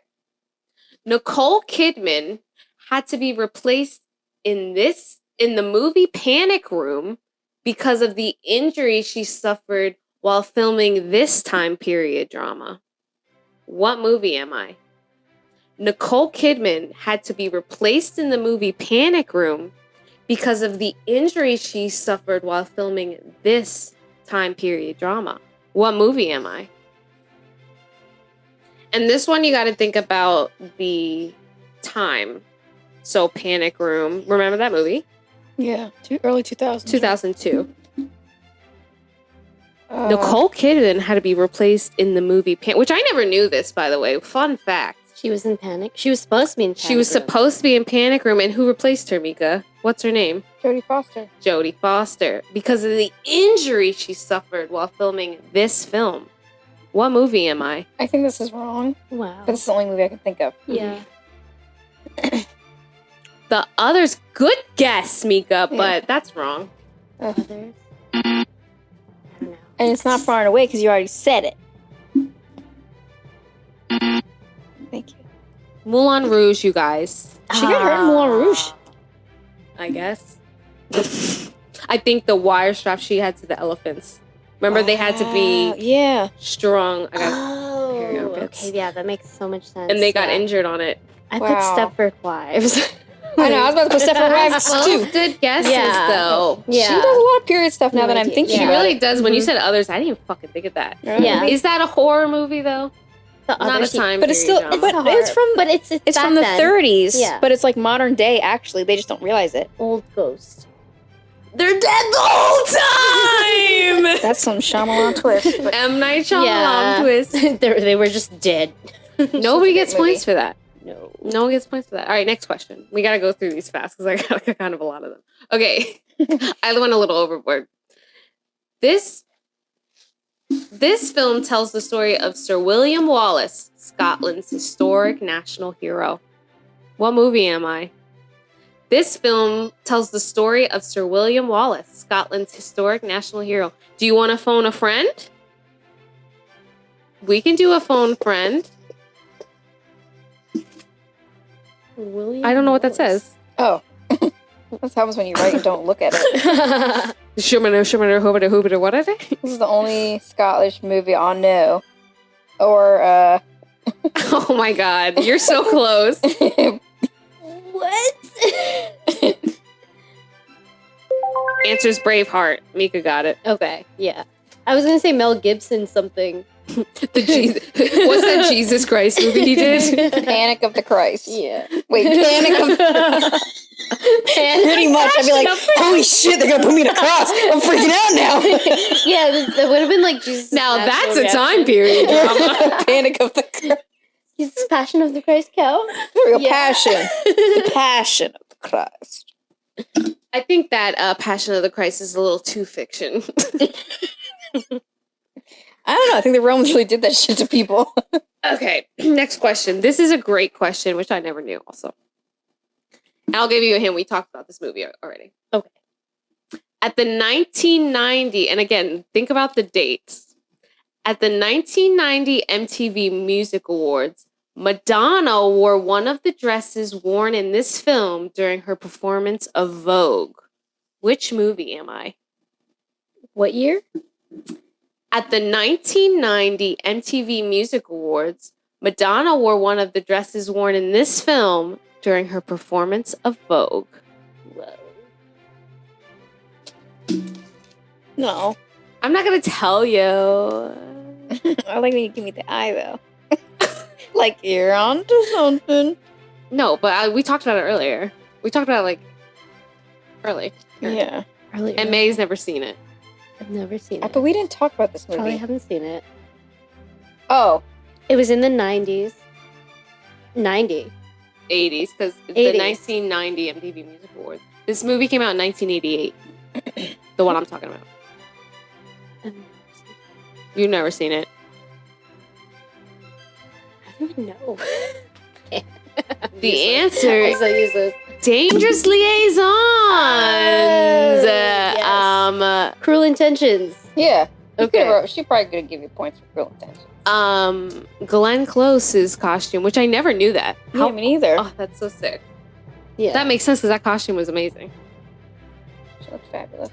Nicole Kidman had to be replaced in the movie Panic Room because of the injury she suffered while filming this time period drama. What movie am I? Nicole Kidman had to be replaced in the movie Panic Room because of the injury she suffered while filming this time period drama. What movie am I? And this one you got to think about the time. So Panic Room, remember that movie? Yeah, early 2000s. 2002. Nicole Kidman had to be replaced in the movie which I never knew this, by the way. Fun fact. She was in Panic. She was supposed to be in Panic. She was Room. supposed to be in Panic Room, and who replaced her, Mika? What's her name? Jodie Foster. Jodie Foster. Because of the injury she suffered while filming this film. What movie am I? I think this is wrong, Wow. but this is the only movie I can think of. Yeah. The others, good guess, Mika, Yeah. but that's wrong. Others. I don't know. And it's not far and away because you already said it. Thank you. Moulin Rouge, you guys. She got hurt in Moulin Rouge. I guess. I think the wire strap she had to the elephants. Remember, they had to be Yeah. strong. I got, Oh, Hairy armpits. okay. Yeah, that makes so much sense. and they got Yeah. injured on it. I Wow. put Stepford Wives. I know, I was about to put Stepford Wives too. Good guesses, Yeah. though. Yeah. She does a lot of period stuff now No that I'm idea. thinking She Yeah. about really it. does. When you Mhm. said others, I didn't even fucking think of that. Yeah. Is that a horror movie, though? The Not other a time But it's period still, drama. but hard. it's from, But it's it's back from the then. 30s. Yeah. But it's like modern day. Actually, they just don't realize it. Old Ghost. They're dead the whole time. That's some Shyamalan twist. But M. Night Shyamalan twist. They were just dead. Nobody gets movie. points for that. No. No one gets points for that. All right, next question. We got to go through these fast because I got kind of a lot of them. Okay. I went a little overboard. This film tells the story of Sir William Wallace, Scotland's historic national hero. What movie am I? This film tells the story of Sir William Wallace, Scotland's historic national hero. Do you want to phone a friend? We can do a phone friend. William I don't know what that Wallace. says. Oh. That's happens when you write and don't look at it. Shumader, whatever. This is the only Scottish movie I know. Or, Oh my god, you're so close. What? Answer's Braveheart. Mika got it. Okay, yeah. I was gonna say Mel Gibson something. What's that Jesus Christ movie he did? Panic of the Christ. Yeah. Wait, Panic of Pretty much. I'd be like, holy shit, they're gonna put me in a cross. I'm freaking out now. Yeah, that would have been like Jesus. Now that's natural a time reaction. period drama. Panic of the Christ. Is this Passion of the Christ count? There we go. Yeah. Passion. The Passion of the Christ. I think that Passion of the Christ is a little too fiction. I don't know. I think the Romans really did that shit to people. Okay, next question. This is a great question, which I never knew also. I'll give you a hint. We talked about this movie already. Okay. At the 1990, and again, think about the dates. At the 1990 MTV Music Awards, Madonna wore one of the dresses worn in this film during her performance of Vogue. Which movie am I? What year? At the 1990 MTV Music Awards, Madonna wore one of the dresses worn in this film during her performance of Vogue. Whoa. No. I'm not going to tell you. I like when you give me the eye, though. Like, you're on to something. No, but we talked about it earlier. We talked about it, like, early. Yeah. Earlier. And May's never seen it. I've never seen it. But we didn't talk about this movie. Probably haven't seen it. Oh. It was in the 90s. 90. 80s, because the 80s. 1990 MTV Music Awards. This movie came out in 1988. The one I'm talking about. You've never seen it. I don't even know. The answer Also useless. Dangerous Liaisons. Yes. Cruel Intentions. Yeah. Okay. She probably gonna give you points for Cruel Intentions. Glenn Close's costume, which I never knew that. Yeah, me neither. Oh, that's so sick. Yeah. That makes sense because that costume was amazing. She looked fabulous.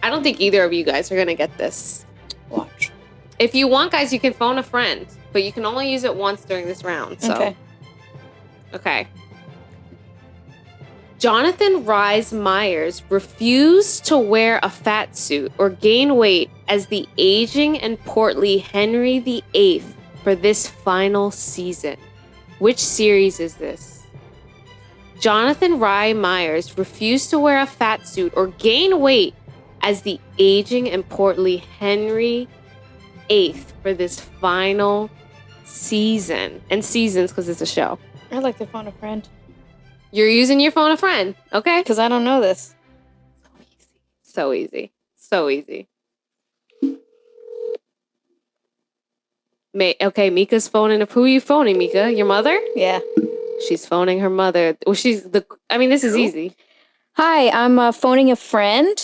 I don't think either of you guys are gonna get this. Watch. If you want, guys, you can phone a friend, but you can only use it once during this round. So, okay. Jonathan Rhys Meyers refused to wear a fat suit or gain weight as the aging and portly Henry VIII for this final season. Which series is this? Jonathan Rhys Meyers refused to wear a fat suit or gain weight as the aging and portly Henry VIII for this final season. And seasons because it's a show. I'd like to phone a friend. You're using your phone a friend, okay? Because I don't know this. So easy. So easy. Okay, Mika's phoning. Who are you phoning, Mika? Your mother? Yeah. She's phoning her mother. Well, this is easy. Hi, I'm phoning a friend.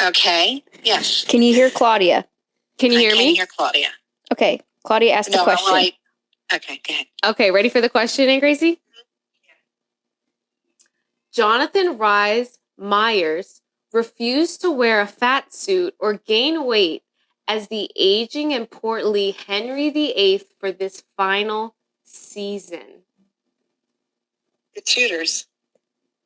Okay. Yes. Can you hear Claudia? Can you hear I me? can hear Claudia. Okay. Claudia asked a question. Okay, go ahead. Okay, ready for the question, Aunt Gracie? Jonathan Rhys Meyers refused to wear a fat suit or gain weight as the aging and portly Henry VIII for this final season. The Tudors.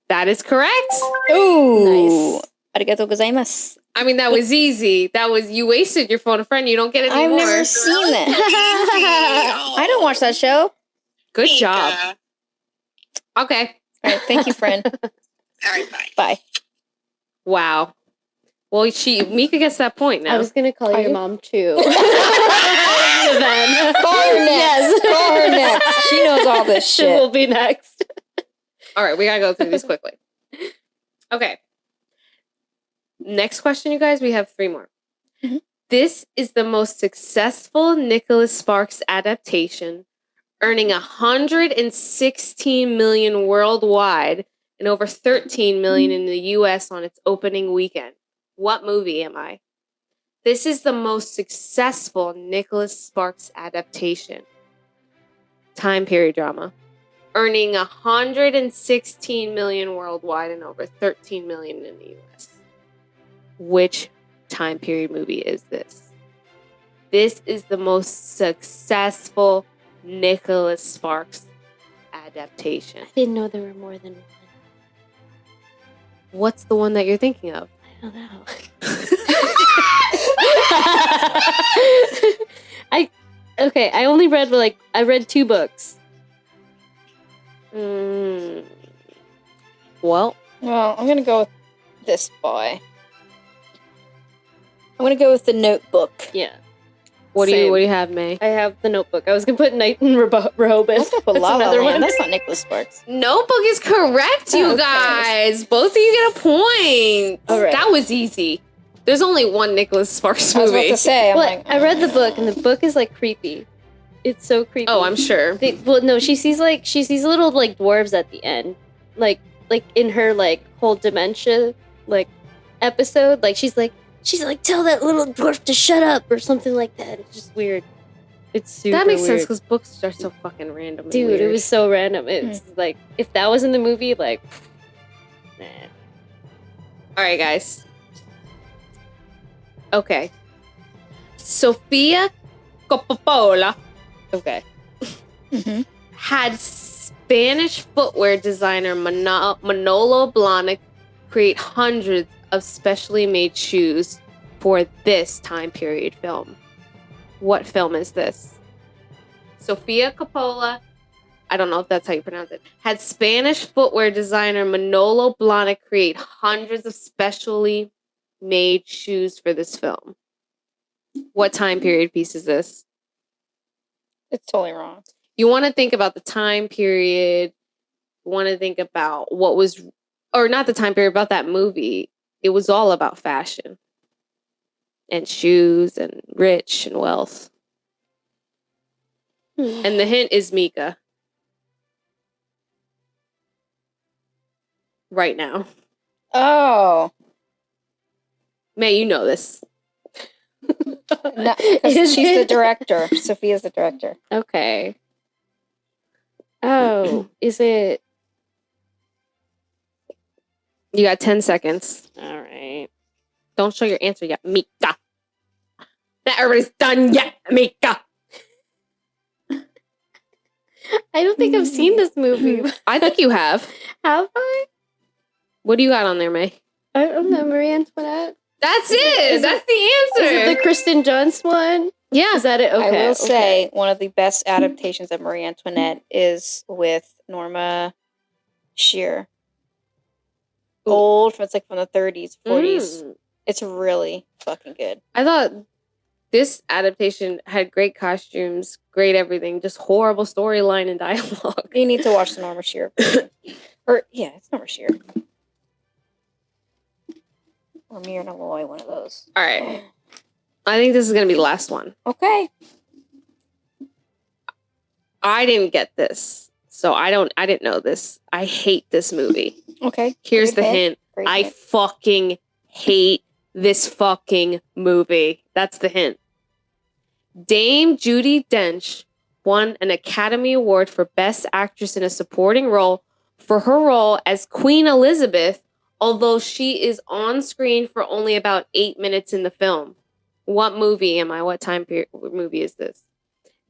That is correct. Ooh. Nice. Arigatou gozaimasu. I mean, that was easy. You wasted your phone a friend. You don't get any I've more. never seen that. Oh, I don't watch that show. Good Mika. job. Okay. All right. Thank you, friend. All right, bye. Bye. Wow. Well, Mika gets that point now. I was gonna call Are your you? mom too. Call her next. Call her next. She knows all this She shit. will be next. All right, we gotta go through these quickly. Okay. Next question, you guys. We have 3 more. Mhm. This is the most successful Nicholas Sparks adaptation, earning $116 million worldwide and over $13 million in the U.S. on its opening weekend. What movie am I? This is the most successful Nicholas Sparks adaptation. Time period drama. Earning $116 million worldwide and over $13 million in the U.S. Which time period movie is this? This is the most successful Nicholas Sparks adaptation. I didn't know there were more than one. What's the one that you're thinking of? I don't know. I only read I read 2 books. Well, I'm gonna go with this boy. I'm gonna go with the Notebook. Yeah. what do Same. you have, May? I have the Notebook. I was gonna put Night in Rehoboth. Let's go with That's La La another Land. one. That's not Nicholas Sparks. Notebook is correct, you Okay. guys. Both of you get a point. All right. That was easy. There's only one Nicholas Sparks I was about movie. to say. I'm Well, like, I read the book, and the book is creepy. It's so creepy. Oh, I'm sure. No, she sees little dwarves at the end, like in her whole dementia episode. She's like tell that little dwarf to shut up or something like that. It's just weird. It's super That makes weird. sense because books are so fucking random. And Dude, weird. it was so random. It's if that was in the movie, nah. All right, guys. Okay. Sofia Coppola. Okay. mhm. Had Spanish footwear designer Manolo Blahnik create hundreds of specially made shoes for this time period film. What film is this? Sofia Coppola, I don't know if that's how you pronounce it, had Spanish footwear designer Manolo Blahnik create hundreds of specially made shoes for this film. What time period piece is this? It's totally wrong. You want to think about the time period. You want to think about what was, or not the time period, about that movie. It was all about fashion and shoes and rich and wealth. And the hint is Mika. Right now. Oh. May, you know this. No, 'cause she's the director. Sophia's the director. Okay. Oh, is it? You got 10 seconds. All right. Don't show your answer yet, Mika. Not everybody's done yet, Mika. I don't think I've seen this movie. I think you have. Have I? What do you got on there, May? I don't know. Marie Antoinette. That's Is it. it- That's the Is answer. it the Kristen Dunst one? Yeah. Is that it? Okay. I will okay. say one of the best adaptations of Marie Antoinette is with Norma Shear. Old, it's from the 30s, 40s. Mm. It's really fucking good. I thought this adaptation had great costumes, great everything, just horrible storyline and dialogue. You need to watch the Norma Shear version. It's Norma Shear. Or Mira Malloy, one of those. All right. I think this is going to be the last one. Okay. I didn't get this. So I didn't know this. I hate this movie. Okay. Here's Great the hint. Great I hint. fucking hate this fucking movie. That's the hint. Dame Judi Dench won an Academy Award for Best Actress in a Supporting Role for her role as Queen Elizabeth, although she is on screen for only about 8 minutes in the film. What movie am I? What time period movie is this?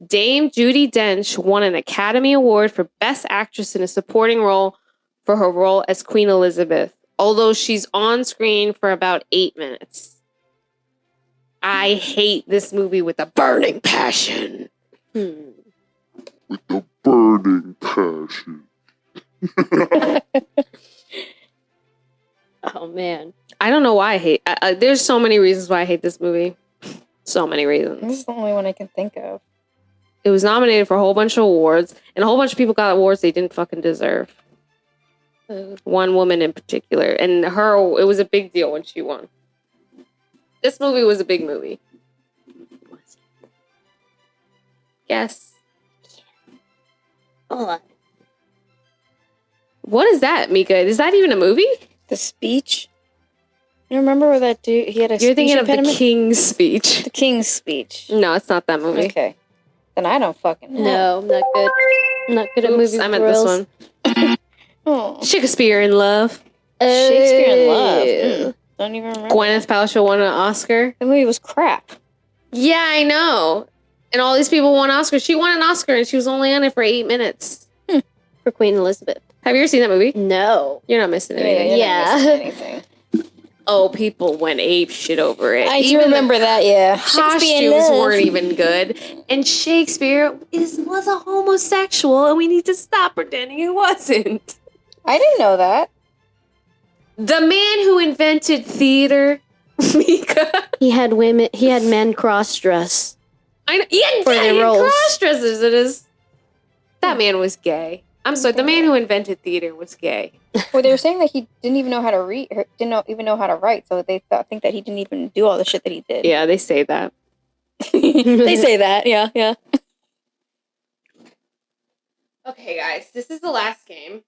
Dame Judi Dench won an Academy Award for Best Actress in a Supporting Role for her role as Queen Elizabeth, although she's on screen for about 8 minutes. I hate this movie with a burning passion. Burning passion. Oh man. I don't know why I hate. There's so many reasons why I hate this movie. So many This reasons. is the only one I can think of. It was nominated for a whole bunch of awards, and a whole bunch of people got awards they didn't fucking deserve. One woman in particular, and it was a big deal when she won. This movie was a big movie. Yes. Hold on. What is that, Mika? Is that even a movie? The Speech. You remember where that dude? He had a. You're speech thinking of the impediment? King's Speech. The King's Speech. No, it's not that movie. Okay. Then I don't fucking know. No, I'm not good. I'm not good at Oops, movies. I meant this one. Oh. Shakespeare in Love. Shakespeare in Love. Oh. Don't even remember. Gwyneth Paltrow won an Oscar. The movie was crap. Yeah, I know. And all these people won Oscars. She won an Oscar, and she was only on it for 8 minutes. For Queen Elizabeth. Have you ever seen that movie? No. You're not missing anything. you're Yeah. not missing anything. Oh, people went ape shit over it. I do Even remember that. Yeah. the Shakespeare in costumes Love. weren't even good. And Shakespeare was a homosexual, and we need to stop pretending he wasn't. I didn't know that. The man who invented theater, Mika. He had women. He had men cross dress. I know, yeah, For their roles. cross dressers. It is. That man was gay. I'm sorry. The man who invented theater was gay. Well, they were saying that he didn't even know how to read, or even know how to write. So they think that he didn't even do all the shit that he did. Yeah, they say that. They say that. Yeah, yeah. Okay, guys, this is the last game.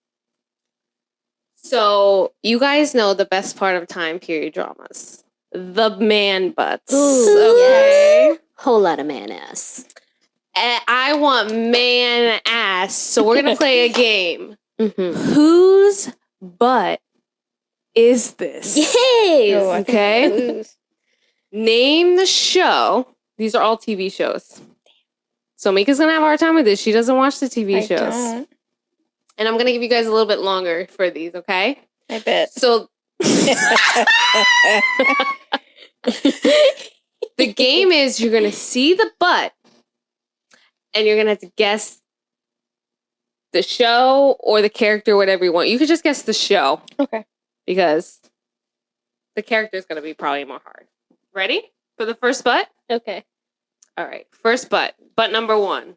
So you guys know the best part of time period dramas, the man butts. Ooh, Okay. Whole lot of man ass. I want man ass. So we're gonna play a game. Mm-hmm. Whose butt is this? Yay! Oh, I think Okay. I'm gonna lose. Name the show. These are all TV shows. So Mika's gonna have a hard time with this. She doesn't watch the TV I shows. don't. And I'm gonna give you guys a little bit longer for these, okay? I bet. So the game is you're gonna see the butt and you're gonna have to guess the show or the character, whatever you want. You could just guess the show Okay. because the character is gonna be probably more hard. Ready for the first butt? Okay. All right, first butt. Butt number 1.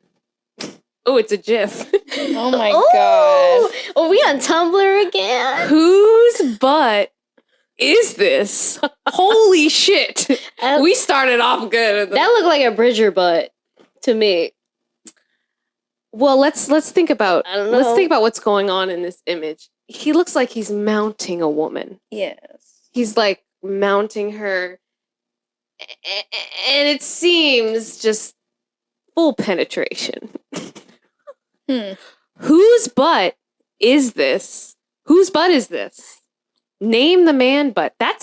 Oh, it's a GIF. Oh my Oh, god. are we on Tumblr again? Whose butt is this? Holy shit. We started off good. That looked like a Bridger butt to me. Well, let's think about I don't let's know. think about what's going on in this image. He looks like he's mounting a woman. Yes. He's like mounting her, and it seems just full penetration. Whose butt is this? Whose butt is this? Name the man butt. That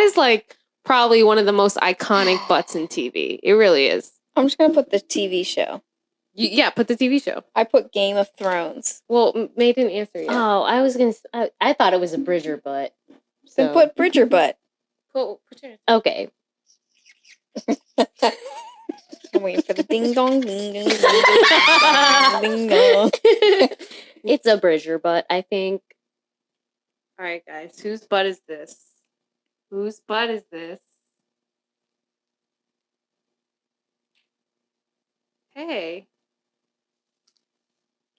is like probably one of the most iconic butts in TV. It really is. I'm just gonna put the TV show. Yeah, put the TV show. I put Game of Thrones. Well, May didn't answer yet. Oh, I was gonna. I thought it was a Bridger butt. Then put Bridger butt. Put your- Okay. I'm waiting for the ding dong, ding dong, ding dong, ding dong. It's a Bridger butt, I think. All right, guys. Whose butt is this? Whose butt is this? Hey.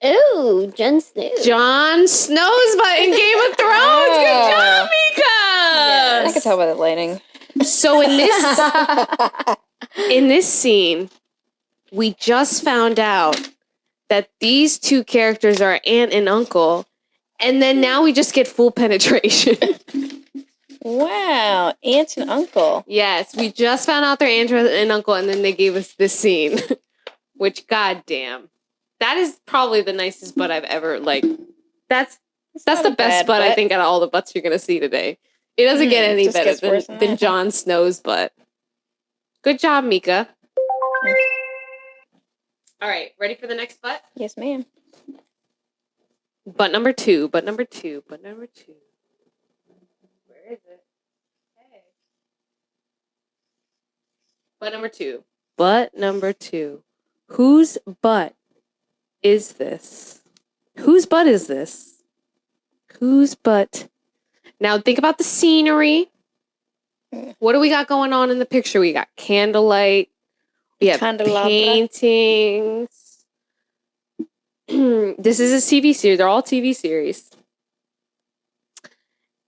Ooh, Jon Snow. Jon Snow's butt in Game of Thrones. Good job, Mika. I can tell by the lighting. So in this scene, we just found out that these two characters are aunt and uncle, and then now we just get full penetration. Wow, aunt and uncle. Yes, we just found out they're aunt and uncle, and then they gave us this scene, which goddamn, that is probably the nicest butt I've ever That's not the a best bad butt I butt. think out of all the butts you're gonna see today. It doesn't get any just better gets worse than than that. Jon Snow's butt. Good job, Mika. All right, ready for the next butt? Yes, ma'am. Butt number 2. Butt number 2. Butt number 2. Where is it? Hey. Butt number 2. Butt number 2. Whose butt is this? Whose butt is this? Whose butt Now think about the scenery. What do we got going on in the picture? We got candlelight. We have Candelabra. paintings. This is a TV series. They're all TV series.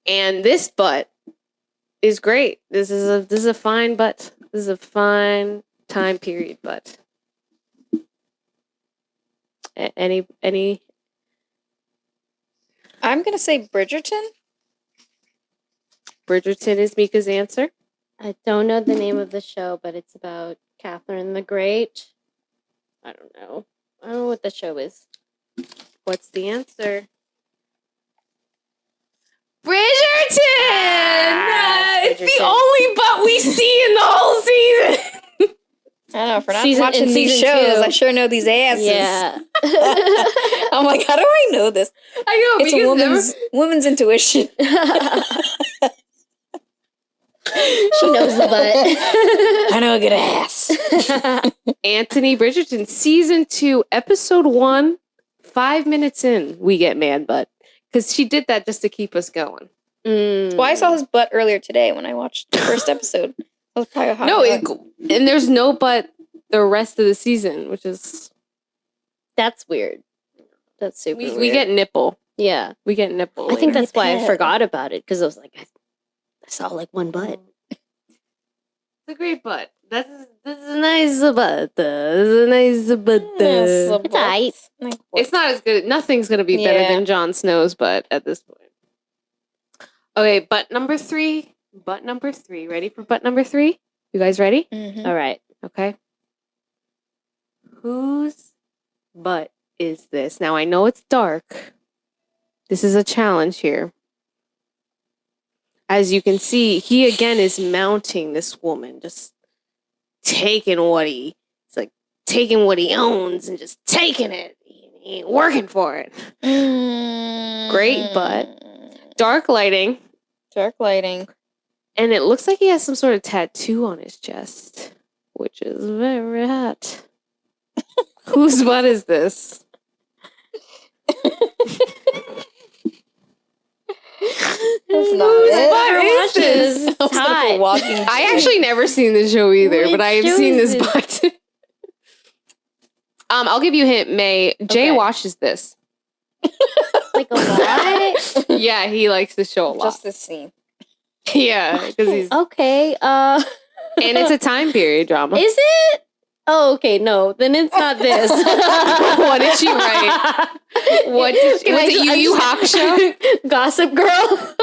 And this butt is great. This is a fine butt. This is a fine time period butt. Any I'm gonna say Bridgerton. Bridgerton is Mika's answer. I don't know the name of the show, but it's about Catherine the Great. I don't know. I don't know what the show is. What's the answer? Bridgerton! It's the Bridgerton. only butt we see in the whole season. I don't know. For not Season- watching in these season shows, 2. I sure know these asses. Yeah. I'm like, how do I know this? I know, It's a woman's intuition. She knows the butt. I know a good ass. Anthony Bridgerton, season 2, episode 1, 5 minutes in, we get man butt. Because she did that just to keep us going. Well, I saw his butt earlier today when I watched the first episode. That was probably a hot No, butt. and there's no butt the rest of the season, which is... That's weird. That's super weird. We get nipple. Yeah. We get nipple. I think later. that's why I Nipple. forgot about it, because I was like, I saw like one butt. It's a great butt. This is a nice butt. This is a nice butt. Yes, It's aight. Nice butt. It's not as good. Nothing's going to be better Yeah. than Jon Snow's butt at this point. Okay, butt number 3. Butt number 3. Ready for butt number 3? You guys ready? Mhm. All right. Okay. Whose butt is this? Now, I know it's dark. This is a challenge here. As you can see, he again is mounting this woman, just taking what he owns and just taking it. He ain't working for it. Great butt. Dark lighting. Dark lighting. And it looks like he has some sort of tattoo on his chest, which is very hot. Whose butt is this? That's not Whose it. butt is Watch this? this. I was gonna Hot. put Walking I Dead. actually never seen the show either, Which but I have show seen is this butt. I'll give you a hint, May. Jay Okay. watches this. Like a lot? Yeah, he likes the show a lot. Just this scene. Yeah, because he's Okay. and it's a time period drama. Is it? Oh, okay. No, then it's not this. What did she write? What did she, Can was I it just- Yu I'm Yu just- Hakusho? Gossip Girl.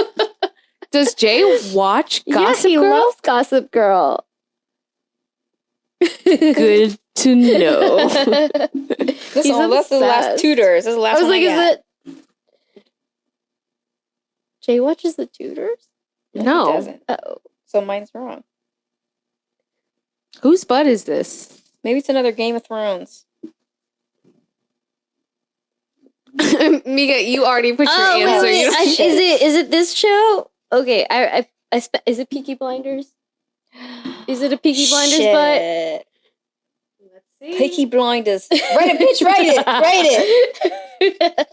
Does Jay watch Gossip yeah, he Girl? loves Gossip Girl. Good to know. This He's one, that's the last obsessed. Tudors. This is the last I was one like, I got. is it? Jay watches the Tudors? He No. doesn't. Oh, So mine's wrong. Whose butt is this? Maybe it's another Game of Thrones. Mika, you already put your oh answer. wait, You don't- is it this show? Okay, is it Peaky Blinders? Is it a Peaky Blinders butt? Shit. Let's see. Peaky Blinders. Write it, bitch. Write it. Write it.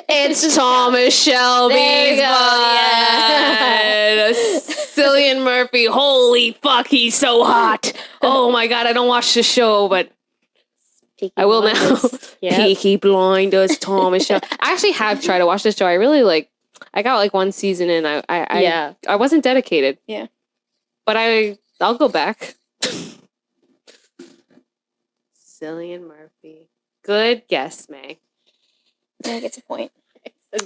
It's Thomas Shelby's There you go, butt. Cillian Murphy. Holy fuck, he's so hot. Oh my god, I don't watch the show, but Peaky I will now. Blinders. Yep. Peaky Blinders, Thomas Shelby. I actually have tried to watch this show. I really I got like one season in. I wasn't dedicated. Yeah. But I'll go back. Cillian Murphy. Good guess, May. I gets a point.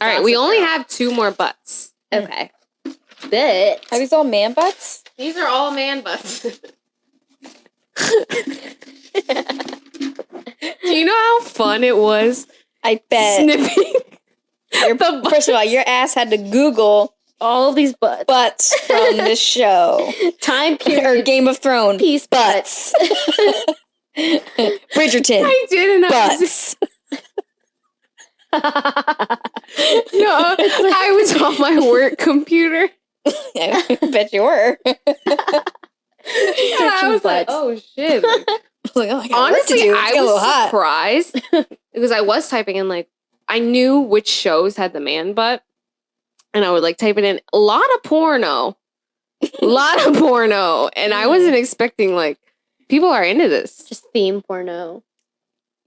All right, we only have 2 more butts. Okay. But Are these all man butts? These are all man butts. Do you know how fun it was I bet. snipping? First of all, your ass had to Google all these butts. butts from this show. Time Or period. Game of Thrones. Piece Butts. Bridgerton. I did, and I was, Butts. no, I was on my work computer. I bet you were. And I was like, butts. oh shit. Like, Like, oh, I got work to honestly, do. It's I getting a little was hot. surprised because I was typing in I knew which shows had the man butt, and I would like type it in. A lot of porno. And I wasn't expecting like people are into this. Just theme porno.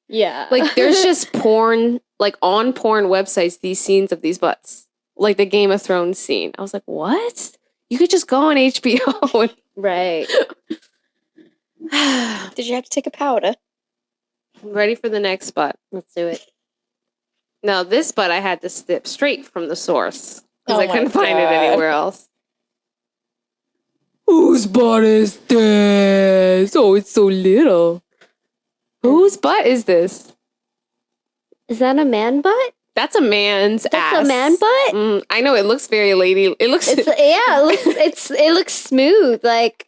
Yeah. Like there's just porn, like on porn websites, these scenes of these butts. Like the Game of Thrones scene. I was like, what? You could just go on HBO and right. Did you have to take a powder? I'm ready for the next butt. Let's do it. Now this butt I had to snip straight from the source. Because Oh I couldn't my find it God. anywhere else. Whose butt is this? Oh, it's so little. Whose butt is this? Is that a man butt? That's a man's ass. That's a man butt? I know, it looks very lady. It looks It looks smooth. Like,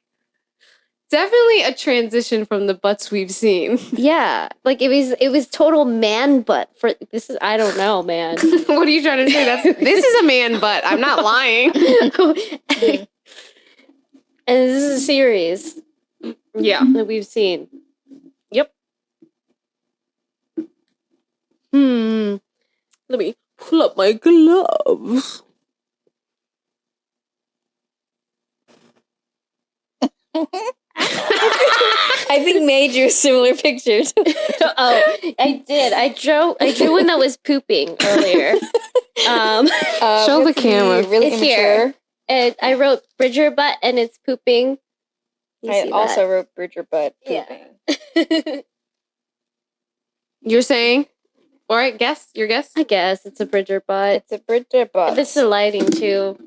definitely a transition from the butts we've seen. yeah. Like it was total man butt for this is I don't know, man. What are you trying to say? This is a man butt. I'm not lying. And this is a series Yeah. that we've seen. Yep. Let me pull up my gloves. I think Mae drew similar pictures. Oh, I did. I drew one that was pooping earlier. Show the camera. Really It's immature. here. And I wrote Bridger butt and it's pooping. You I see also wrote Bridger butt Yeah. pooping. that? You're saying? All right, guess. Your guess? I guess it's a Bridger butt. It's a Bridger butt. This is the lighting too.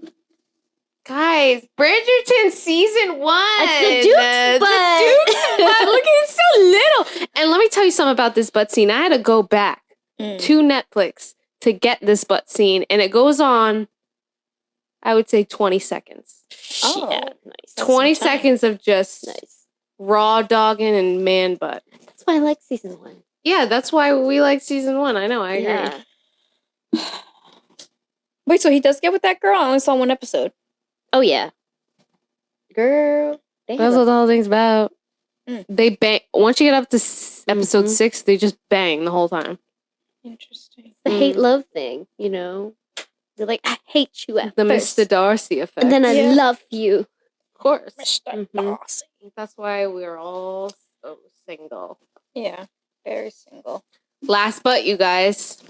Guys, Bridgerton season 1. It's the Duke's butt. The Duke's butt. Look, it's so little. And let me tell you something about this butt scene. I had to go back to Netflix to get this butt scene, and it goes on, I would say, 20 seconds. Oh. Yeah, nice. 20 some time. seconds of just Nice. raw dogging and man butt. That's why I like season 1. Yeah, that's why we like season 1. I know, I agree. Yeah. Wait, so he does get with that girl? I only saw one episode. Oh yeah. Girl. They That's have what the whole thing's about. Mm. They bang. Once you get up to episode Mhm. 6, they just bang the whole time. Interesting. the hate love thing, you know. They're like, I hate you at The first, Mr. Darcy effect. and then I Yeah. love you. of course. Mr. Mhm. Darcy. That's why we're all so single. Yeah, very single. Last but, you guys.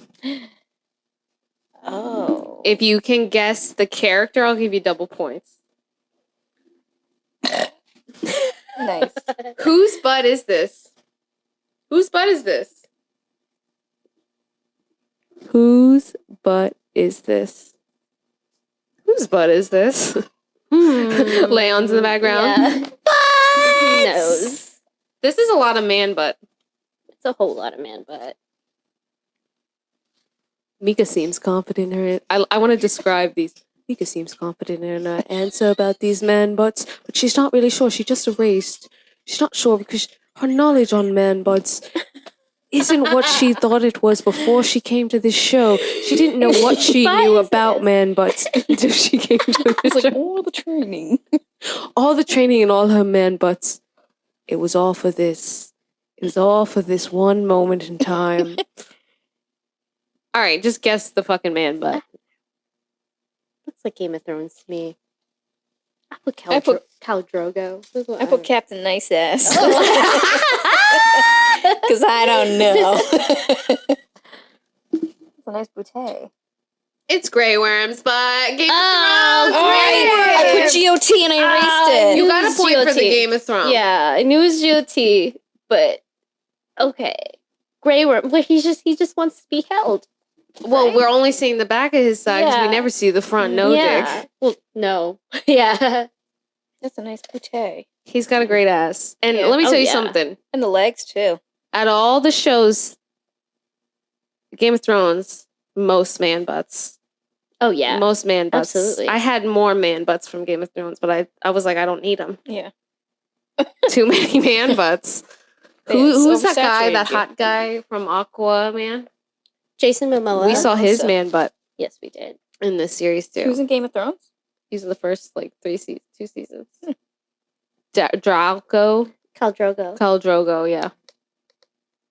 Oh. If you can guess the character, I'll give you double points. Nice. Whose butt is this? Whose butt is this? Whose butt is this? Whose butt is this? Leon's in the background. Yeah. He knows. This is a lot of man butt. It's a whole lot of man butt. Mika seems confident in her. I want to describe these. Mika seems confident in her answer about these man butts, but she's not really sure. She just erased. She's not sure because her knowledge on man butts isn't what she thought it was before she came to this show. She didn't know what she knew about man butts until she came to this show. all the training. All the training and all her man butts. It was all for this. It was all for this one moment in time. All right, just guess the fucking man butt. Looks like Game of Thrones to me. I put I put- Khal Drogo. That's what I put Captain Nice Ass. Because Oh. I don't know. It's a nice bouquet. It's Grey Worm's butt. Game of Oh, Thrones. Grey I Worm. put GOT and I erased it. You It got a was point for the GOT. Game of Thrones. Yeah, I knew it was GOT, but okay. Grey Worm. Well, he just wants to be held. Well, Right? we're only seeing the back of his side because Yeah. we never see the front. No yeah. dick. Well, no. Yeah. That's a nice bouquet. He's got a great ass. And Yeah. let me Oh, tell you yeah. something. And the legs, too. Out of all the shows, Game of Thrones, most man butts. Oh yeah. Most man butts. Absolutely. I had more man butts from Game of Thrones, but I was like, I don't need them. Yeah. Too many man butts. Yeah, Who's it's that guy? oversaturated That you. hot guy from Aqua, man? Jason Momoa. We saw his also. man butt Yes, we did. in this series too. Who's in Game of Thrones? He's in the first like 2 seasons. Draco, Khal Drogo. Khal Drogo, yeah.